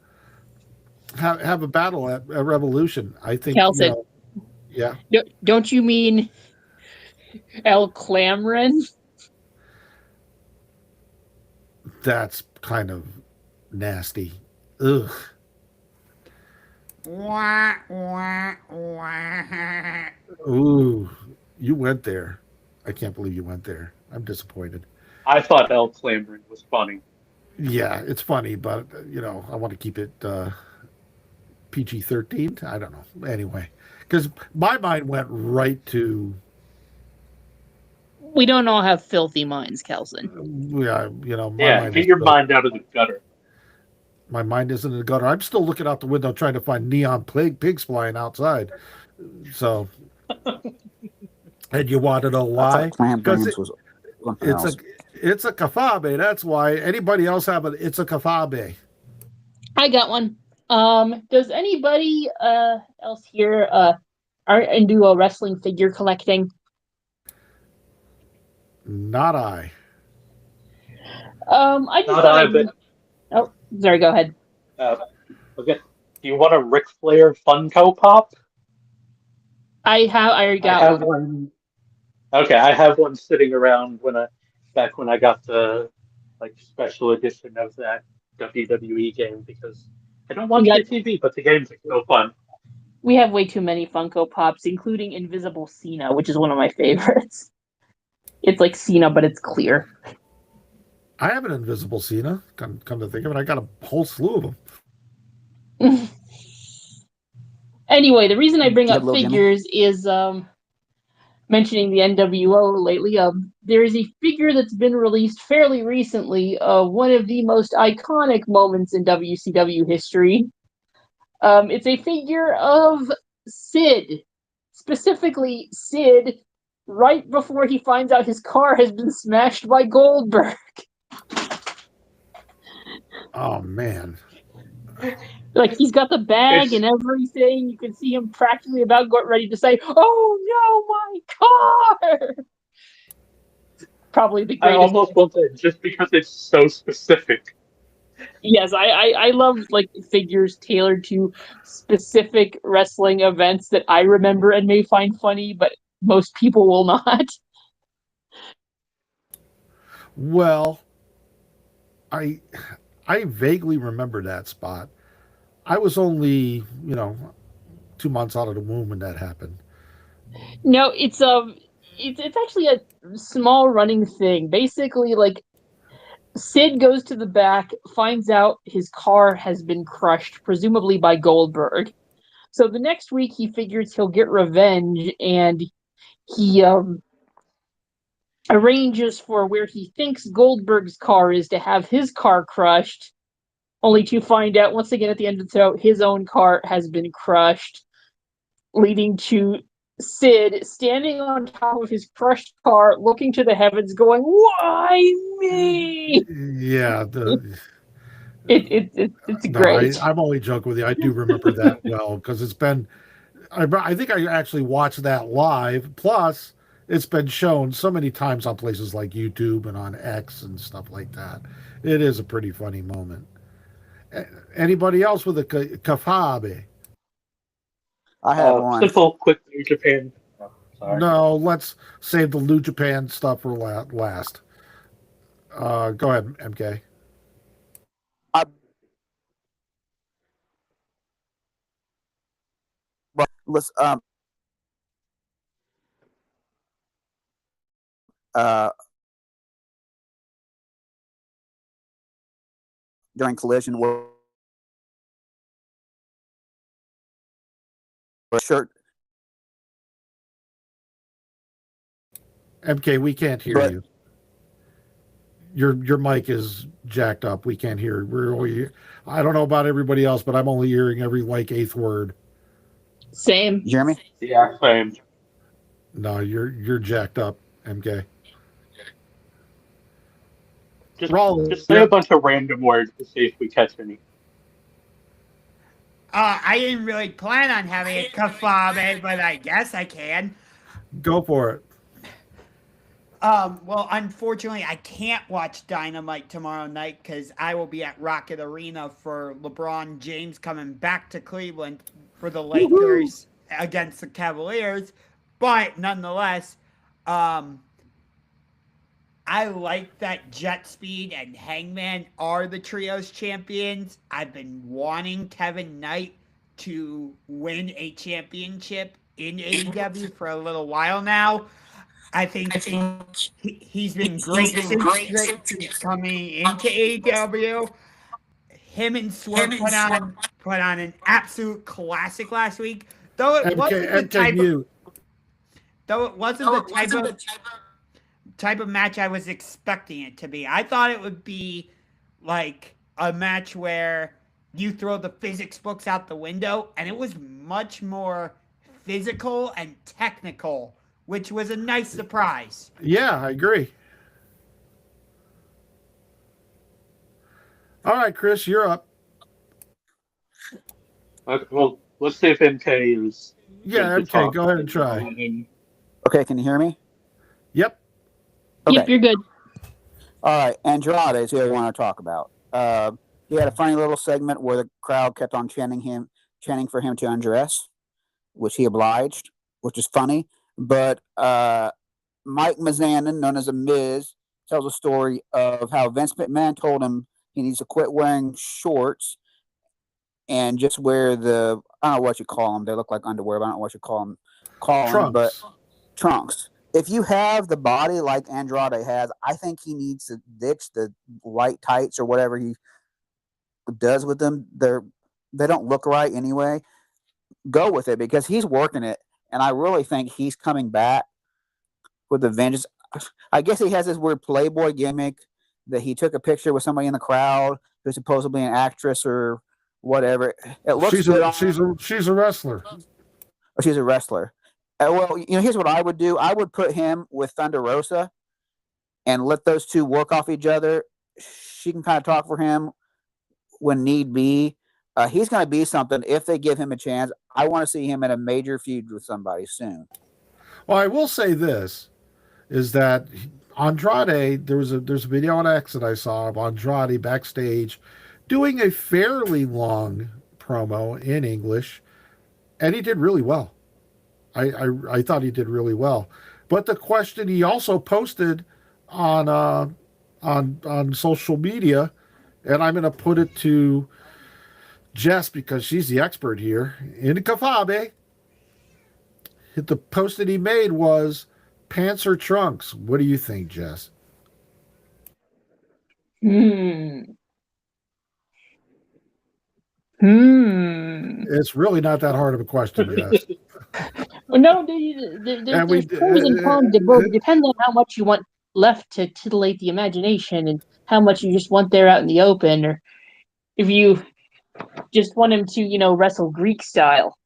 [SPEAKER 1] have a battle at Revolution. I think.
[SPEAKER 2] Kelson.
[SPEAKER 1] Yeah.
[SPEAKER 2] Don't you mean El Clamron?
[SPEAKER 1] That's kind of nasty. Ugh.
[SPEAKER 5] Wah, wah, wah.
[SPEAKER 1] Ooh, you went there. I can't believe you went there. I'm disappointed.
[SPEAKER 3] I thought El Clambering was funny.
[SPEAKER 1] Yeah, it's funny, but I want to keep it PG-13. I don't know. Anyway, because my mind went right to.
[SPEAKER 2] We don't all have filthy minds, Kelson.
[SPEAKER 1] Yeah,
[SPEAKER 3] Get your mind out of the gutter.
[SPEAKER 1] My mind isn't in the gutter. I'm still looking out the window trying to find neon pigs flying outside. So, and you want to know why? Because it's a Kafabe. That's why. Anybody else have it's a Kafabe?
[SPEAKER 2] I got one. Does anybody else here are into wrestling figure collecting?
[SPEAKER 1] Not I.
[SPEAKER 2] I just
[SPEAKER 3] Not
[SPEAKER 2] thought
[SPEAKER 3] I, but
[SPEAKER 2] oh, sorry, go ahead.
[SPEAKER 3] okay. Do you want a Ric Flair Funko Pop?
[SPEAKER 2] I already got
[SPEAKER 3] one. Okay, I have one sitting around back when I got the special edition of that WWE game because I don't watch the TV, but the games are so fun.
[SPEAKER 2] We have way too many Funko Pops, including Invisible Cena, which is one of my favorites. It's like Cena, but it's clear.
[SPEAKER 1] I have an Invisible Cena. Come to think of it, I got a whole slew of them.
[SPEAKER 2] Anyway, the reason I bring up figures is mentioning the NWO lately. There is a figure that's been released fairly recently of one of the most iconic moments in WCW history. It's a figure of Sid, specifically Sid, right before he finds out his car has been smashed by Goldberg.
[SPEAKER 1] Oh man.
[SPEAKER 2] Like, he's got the bag
[SPEAKER 3] It's
[SPEAKER 2] and everything. You can see him practically about ready to say, "Oh no, my car!" Probably the
[SPEAKER 3] I
[SPEAKER 2] greatest.
[SPEAKER 3] almost want to just because it's so specific.
[SPEAKER 2] Yes, I love like figures tailored to specific wrestling events that I remember and may find funny, but most people will not.
[SPEAKER 1] Well, I I vaguely remember that spot. I was only, 2 months out of the womb when that happened.
[SPEAKER 2] No, it's actually a small running thing. Basically, like, Sid goes to the back, finds out his car has been crushed, presumably by Goldberg. So the next week he figures he'll get revenge, and he arranges for where he thinks Goldberg's car is to have his car crushed, only to find out once again at the end of the show his own car has been crushed, leading to Sid standing on top of his crushed car, looking to the heavens, going, "Why me?"
[SPEAKER 1] Yeah, the
[SPEAKER 2] It's
[SPEAKER 1] no,
[SPEAKER 2] great.
[SPEAKER 1] I'm only joking with you. I do remember that well because it's been. I think I actually watched that live. Plus, it's been shown so many times on places like YouTube and on X and stuff like that. It is a pretty funny moment. Anybody else with a kafabe?
[SPEAKER 4] I have one.
[SPEAKER 3] Simple, quick New Japan. Oh, sorry.
[SPEAKER 1] No, let's save the New Japan stuff for last. Go ahead, MK.
[SPEAKER 4] I, but let's uh during Collision where shirt,
[SPEAKER 1] MK, we can't hear
[SPEAKER 4] but
[SPEAKER 1] you. Your mic is jacked up. We can't hear. I don't know about everybody else, but I'm only hearing every like eighth word.
[SPEAKER 2] Same.
[SPEAKER 4] you hear me?
[SPEAKER 3] Yeah, same.
[SPEAKER 1] No, you're jacked up, MK.
[SPEAKER 3] Just
[SPEAKER 1] Rollins,
[SPEAKER 3] just say a bunch of random words to see if we catch any.
[SPEAKER 5] I didn't really plan on having a Kafabe, but I guess I can.
[SPEAKER 1] go for it.
[SPEAKER 5] Well, unfortunately, I can't watch Dynamite tomorrow night because I will be at Rocket Arena for LeBron James coming back to Cleveland for the Lakers against the Cavaliers. But nonetheless, um, I like that Jet Speed and Hangman are the trios champions. I've been wanting Kevin Knight to win a championship in AEW for a little while now. I think he's been great since coming into AEW. Him and Swerve put on an absolute classic last week. Though it
[SPEAKER 1] MK,
[SPEAKER 5] wasn't the
[SPEAKER 1] MK
[SPEAKER 5] type of
[SPEAKER 1] mute.
[SPEAKER 5] though it wasn't the type of match I was expecting it to be. I thought it would be like a match where you throw the physics books out the window, and it was much more physical and technical, which was a nice surprise.
[SPEAKER 1] Yeah, I agree. All right, Chris, you're up.
[SPEAKER 3] Okay, well, let's see if MK is good
[SPEAKER 1] Yeah,
[SPEAKER 3] to
[SPEAKER 1] MK,
[SPEAKER 3] talk.
[SPEAKER 1] go ahead and try.
[SPEAKER 4] Okay, can you hear me?
[SPEAKER 1] Yep.
[SPEAKER 4] Okay.
[SPEAKER 2] Yep, you're good.
[SPEAKER 4] All right, Andrade is who I want to talk about. He had a funny little segment where the crowd kept on chanting for him to undress, which he obliged, which is funny. But Mike Mizanin, known as a Miz, tells a story of how Vince McMahon told him he needs to quit wearing shorts and just wear I don't know what you call them. They look like underwear, but I don't know what you call them. But
[SPEAKER 1] Trunks.
[SPEAKER 4] trunks. If you have the body like Andrade has, I think he needs to ditch the white tights or whatever he does with them. They don't look right anyway. Go with it because he's working it, and I really think he's coming back with a vengeance. I guess he has this weird Playboy gimmick that he took a picture with somebody in the crowd who's supposedly an actress or whatever. It looks good on him.
[SPEAKER 1] She's a wrestler.
[SPEAKER 4] Oh, she's a wrestler. Well, here's what I would do. I would put him with Thunder Rosa and let those two work off each other. She can kind of talk for him when need be. He's going to be something if they give him a chance. I want to see him in a major feud with somebody soon.
[SPEAKER 1] Well, I will say this, is that Andrade, there's a video on X that I saw of Andrade backstage doing a fairly long promo in English, and he did really well. I thought he did really well. But the question he also posted on social media, and I'm going to put it to Jess because she's the expert here in Kafabe. The post that he made was pants or trunks. What do you think, Jess? It's really not that hard of a question, Jess.
[SPEAKER 2] Well, no, there's pros and cons to both. It depends on how much you want left to titillate the imagination and how much you just want there out in the open, or if you just want him to, wrestle Greek style.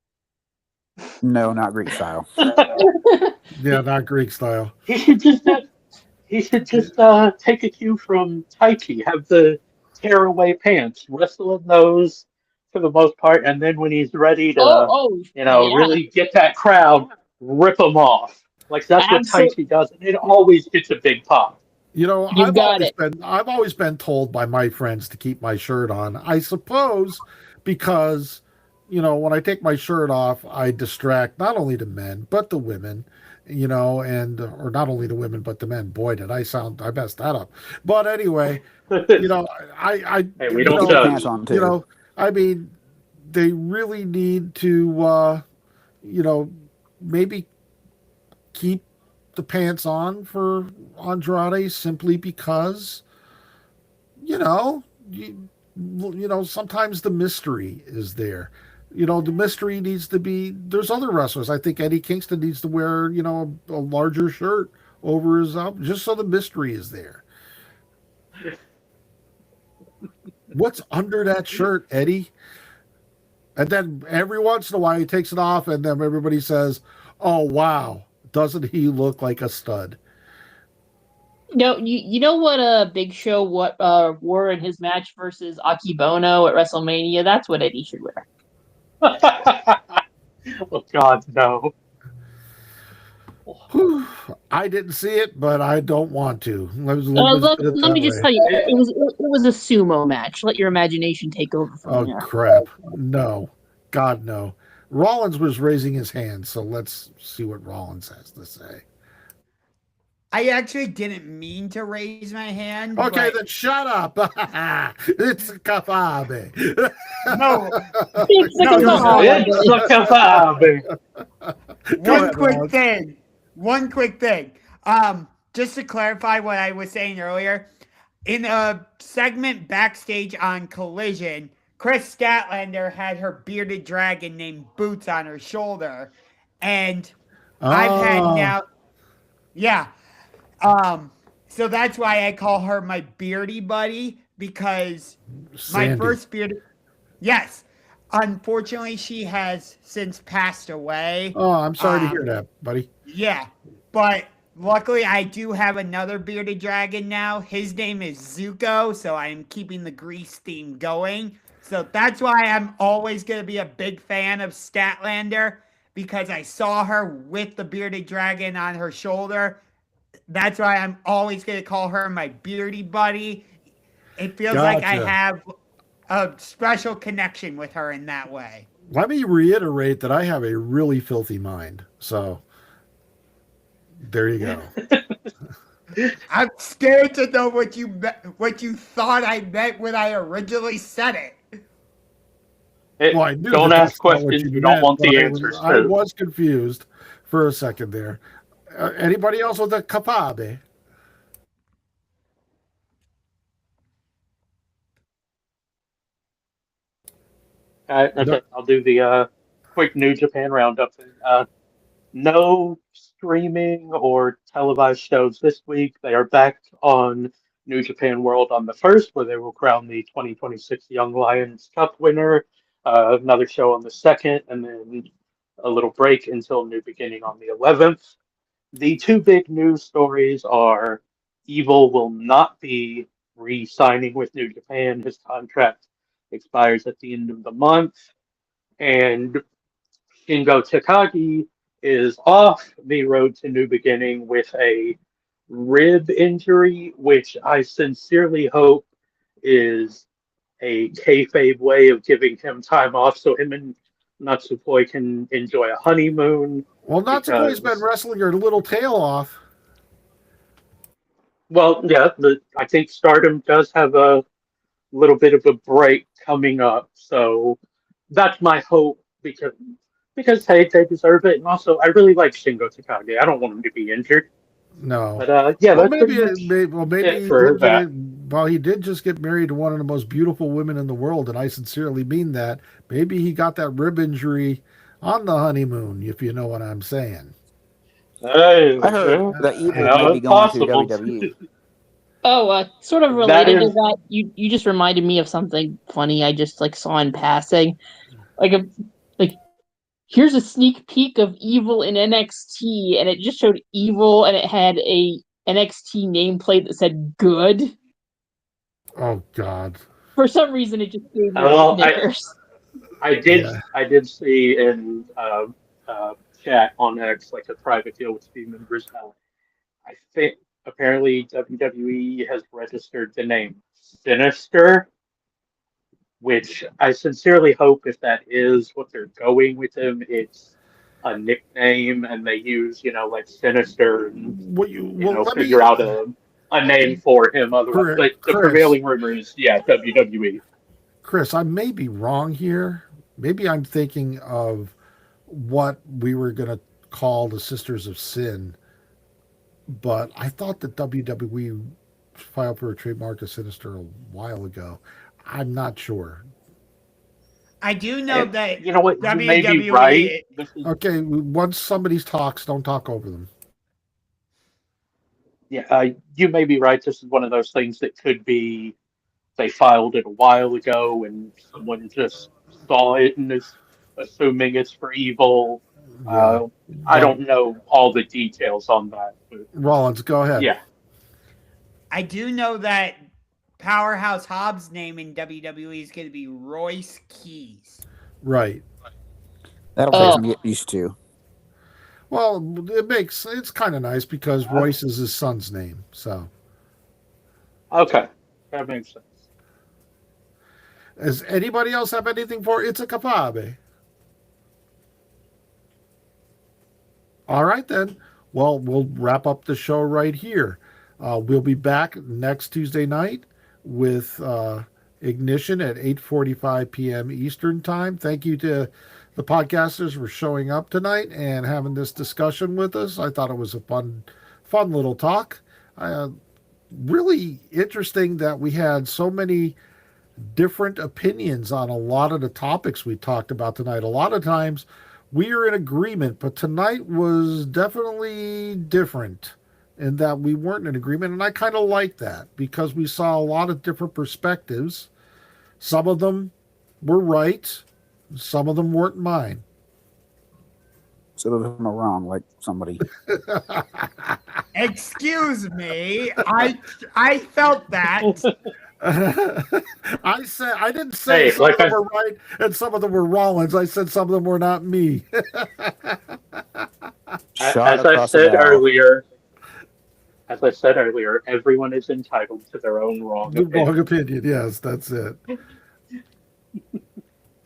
[SPEAKER 4] No, not Greek style.
[SPEAKER 1] Yeah, not Greek style.
[SPEAKER 3] He should just take a cue from Taichi. Have the tearaway pants, wrestle in those for the most part, and then when he's ready to, really get that crowd, rip them off. Like that's what Taichi does, and it always gets a big pop.
[SPEAKER 1] I've always been told by my friends to keep my shirt on. I suppose because, when I take my shirt off, I distract not only the men but the women, or not only the women but the men. Boy, I messed that up. But anyway,
[SPEAKER 3] Hey, we don't judge.
[SPEAKER 1] I mean, they really need to, maybe keep the pants on for Andrade simply because, sometimes the mystery is there. The mystery needs to be, there's other wrestlers. I think Eddie Kingston needs to wear, a larger shirt over his just so the mystery is there. What's under that shirt, Eddie? And then every once in a while he takes it off and then everybody says, oh, wow, doesn't he look like a stud?
[SPEAKER 2] No, you know what Big Show wore in his match versus Akibono at WrestleMania? That's what Eddie should wear.
[SPEAKER 3] Oh, God, no.
[SPEAKER 1] I didn't see it, but I don't want to.
[SPEAKER 2] Let me just tell you, it was a sumo match. Let your imagination take over from there.
[SPEAKER 1] Oh, crap. No. God, no. Rollins was raising his hand, so let's see what Rollins has to say.
[SPEAKER 5] I actually didn't mean to raise my hand.
[SPEAKER 1] Okay, then shut up. It's Kafabe.
[SPEAKER 5] No.
[SPEAKER 2] It's
[SPEAKER 3] Kafabe.
[SPEAKER 5] One quick thing. Just to clarify what I was saying earlier, in a segment backstage on Collision, Chris Statlander had her bearded dragon named Boots on her shoulder, and I've had now, yeah. So that's why I call her my beardy buddy, because
[SPEAKER 1] Sandy.
[SPEAKER 5] my first beard, yes. Unfortunately, she has since passed away.
[SPEAKER 1] Oh, I'm sorry to hear that, buddy.
[SPEAKER 5] Yeah, but luckily I do have another bearded dragon now. His name is Zuko, so I am keeping the Grease theme going. So that's why I'm always going to be a big fan of Statlander, because I saw her with the bearded dragon on her shoulder. That's why I'm always going to call her my beardy buddy. It feels like I have a special connection with her in that way.
[SPEAKER 1] Let me reiterate that I have a really filthy mind. So there you go.
[SPEAKER 5] I'm scared to know what you thought I meant when I originally said it.
[SPEAKER 1] I knew
[SPEAKER 3] don't ask questions you don't want the answers to.
[SPEAKER 1] I was confused for a second there. Anybody else with a Kafabe?
[SPEAKER 3] Okay, I'll do the quick New Japan roundup. No streaming or televised shows this week. They are back on New Japan World on the 1st, where they will crown the 2026 Young Lions Cup winner. Another show on the 2nd, and then a little break until New Beginning on the 11th. The two big news stories are Evil will not be re-signing with New Japan. His contract expires at the end of the month. And Shingo Takagi is off the road to New Beginning with a rib injury, which I sincerely hope is a kayfabe way of giving him time off so him and Natsupoi can enjoy a honeymoon.
[SPEAKER 1] Well, Natsukoi's been wrestling her little tail off.
[SPEAKER 3] Well, yeah, I think Stardom does have a little bit of a break coming up, so that's my hope because hey, they deserve it, and also I really like Shingo Takagi. I don't want him to be injured.
[SPEAKER 1] No.
[SPEAKER 3] But yeah,
[SPEAKER 1] Well,
[SPEAKER 3] that's pretty much
[SPEAKER 1] maybe
[SPEAKER 3] it
[SPEAKER 1] he
[SPEAKER 3] for
[SPEAKER 1] did
[SPEAKER 3] that.
[SPEAKER 1] well, he did just get married to one of the most beautiful women in the world, and I sincerely mean that. Maybe he got that rib injury on the honeymoon, if you know what I'm saying.
[SPEAKER 3] Hey,
[SPEAKER 4] I heard that
[SPEAKER 3] you
[SPEAKER 4] Evil
[SPEAKER 3] know,
[SPEAKER 4] may be
[SPEAKER 3] it's
[SPEAKER 4] going to
[SPEAKER 3] possible.
[SPEAKER 4] WWE.
[SPEAKER 2] Oh, sort of
[SPEAKER 3] That
[SPEAKER 2] related to
[SPEAKER 3] is,
[SPEAKER 2] that, you just reminded me of something funny I just saw in passing. Like here's a sneak peek of Evil in NXT, and it just showed Evil, and it had a NXT nameplate that said "good."
[SPEAKER 1] Oh God.
[SPEAKER 2] For some reason, it just gave me
[SPEAKER 3] well,
[SPEAKER 2] snickers.
[SPEAKER 1] Yeah.
[SPEAKER 3] I did see in chat on X like a private deal with team members how I think apparently WWE has registered the name Sinister, which I sincerely hope if that is what they're going with him, it's a nickname and they use, like Sinister and,
[SPEAKER 1] Let
[SPEAKER 3] figure
[SPEAKER 1] me,
[SPEAKER 3] out a name for him otherwise. But the
[SPEAKER 1] Chris.
[SPEAKER 3] prevailing rumor is, yeah, WWE.
[SPEAKER 1] Chris, I may be wrong here. Maybe I'm thinking of what we were going to call the Sisters of Sin, but I thought that WWE filed for a trademark of Sinister a while ago. I'm not sure.
[SPEAKER 5] I do know
[SPEAKER 3] And
[SPEAKER 5] that
[SPEAKER 3] you know what? You may be right.
[SPEAKER 5] WWE.
[SPEAKER 3] This is,
[SPEAKER 1] Okay, once somebody talks, don't talk over them.
[SPEAKER 3] yeah, you may be right. This is one of those things that could be they filed it a while ago and someone just saw it and is assuming it's for evil.
[SPEAKER 1] Yeah,
[SPEAKER 3] I
[SPEAKER 1] but
[SPEAKER 3] don't know all the details on that, but
[SPEAKER 1] Rollins, go ahead.
[SPEAKER 3] yeah.
[SPEAKER 5] I do know that Powerhouse Hobbs' name in WWE is going to be Royce Keys.
[SPEAKER 1] Right.
[SPEAKER 4] That'll take some get used to.
[SPEAKER 1] Well, it's kind of nice because Royce is his son's name. So,
[SPEAKER 3] Okay, that makes sense.
[SPEAKER 1] does anybody else have anything for It's a Kafabe? All right, then. Well, we'll wrap up the show right here. We'll be back next Tuesday night with Ignition at 8:45 p.m. Eastern Time. Thank you to the podcasters for showing up tonight and having this discussion with us. I thought it was a fun little talk. Really interesting that we had so many different opinions on a lot of the topics we talked about tonight. A lot of times we are in agreement, but tonight was definitely different in that we weren't in agreement. And I kind of like that because we saw a lot of different perspectives. Some of them were right, some of them weren't mine.
[SPEAKER 4] Some of them are wrong, like somebody.
[SPEAKER 5] Excuse me. I felt that.
[SPEAKER 1] I didn't say
[SPEAKER 3] Hey,
[SPEAKER 1] some of them were right and some of them were Rollins. I said some of them were not me.
[SPEAKER 3] As I said earlier, everyone is entitled to their own wrong opinion.
[SPEAKER 1] Wrong opinion. Yes, that's it.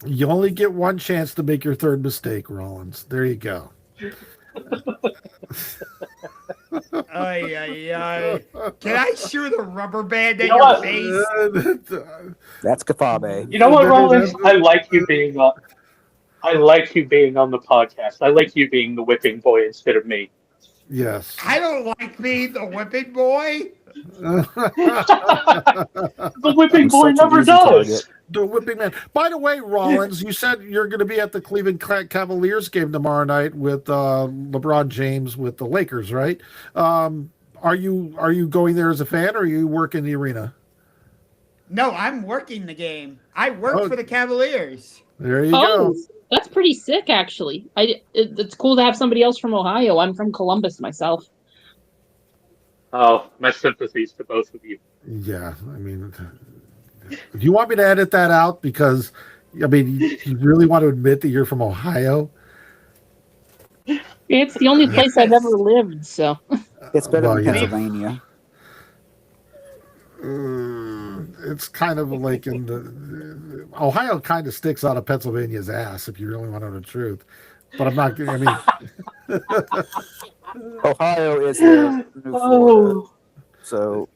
[SPEAKER 1] You only get one chance to make your third mistake, Rollins. There you go.
[SPEAKER 5] Ay, ay, ay. Can I shoot a rubber band in
[SPEAKER 3] You know
[SPEAKER 5] your
[SPEAKER 3] what?
[SPEAKER 5] face?
[SPEAKER 4] That's Kafabe.
[SPEAKER 3] You know what, Rollins? I like you being on the podcast. I like you being the whipping boy instead of me.
[SPEAKER 1] Yes.
[SPEAKER 5] I don't like being the whipping boy.
[SPEAKER 3] The whipping boy never does.
[SPEAKER 1] The whipping man. By the way, Rollins, you said you're going to be at the Cleveland Cavaliers game tomorrow night with LeBron James with the Lakers, right? Are you going there as a fan, or are you work in the arena?
[SPEAKER 5] No, I'm working the game. I work
[SPEAKER 1] Oh.
[SPEAKER 5] for the Cavaliers.
[SPEAKER 1] There you
[SPEAKER 2] Oh,
[SPEAKER 1] go.
[SPEAKER 2] that's pretty sick, actually. It's cool to have somebody else from Ohio. I'm from Columbus myself.
[SPEAKER 3] Oh, my sympathies to both of you.
[SPEAKER 1] Yeah, I mean, do you want me to edit that out? Because, I mean, you really want to admit that you're from Ohio?
[SPEAKER 2] It's the only place I've ever lived, so.
[SPEAKER 4] It's better
[SPEAKER 1] Well,
[SPEAKER 4] than
[SPEAKER 1] yeah.
[SPEAKER 4] Pennsylvania.
[SPEAKER 1] It's kind of like in the Ohio kind of sticks out of Pennsylvania's ass, if you really want to know the truth. But I'm not. I mean,
[SPEAKER 4] Ohio is the new Florida. So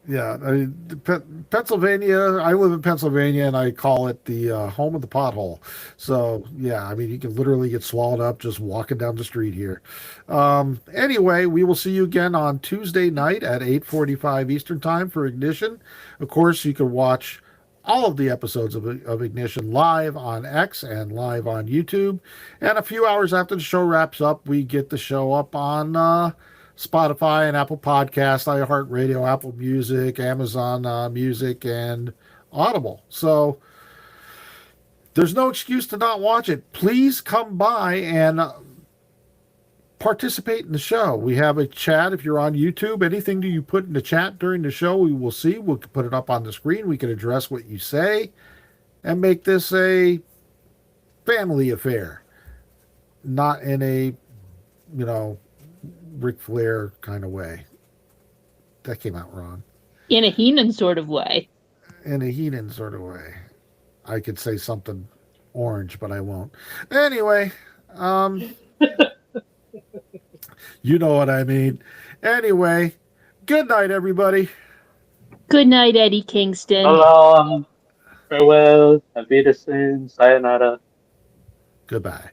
[SPEAKER 1] yeah. I mean, Pennsylvania. I live in Pennsylvania, and I call it the home of the pothole. So yeah, I mean, you can literally get swallowed up just walking down the street here. Anyway, we will see you again on Tuesday night at 8:45 Eastern Time for Ignition. Of course, you can watch all of the episodes of Ignition live on X and live on YouTube. And a few hours after the show wraps up, we get the show up on Spotify and Apple Podcasts, iHeartRadio, Apple Music, Amazon Music, and Audible. So there's no excuse to not watch it. Please come by and participate in the show. We have a chat. If you're on YouTube, anything that you put in the chat during the show, we will see. We'll put it up on the screen. We can address what you say and make this a family affair, not in a, Ric Flair kind of way. That came out wrong.
[SPEAKER 2] In a Heenan sort of way.
[SPEAKER 1] In a Heenan sort of way. I could say something orange, but I won't. Anyway, you know what I mean. Anyway, good night, everybody.
[SPEAKER 2] Good night, Eddie Kingston.
[SPEAKER 3] Farewell, Auf Wiedersehen, sayonara.
[SPEAKER 1] Goodbye.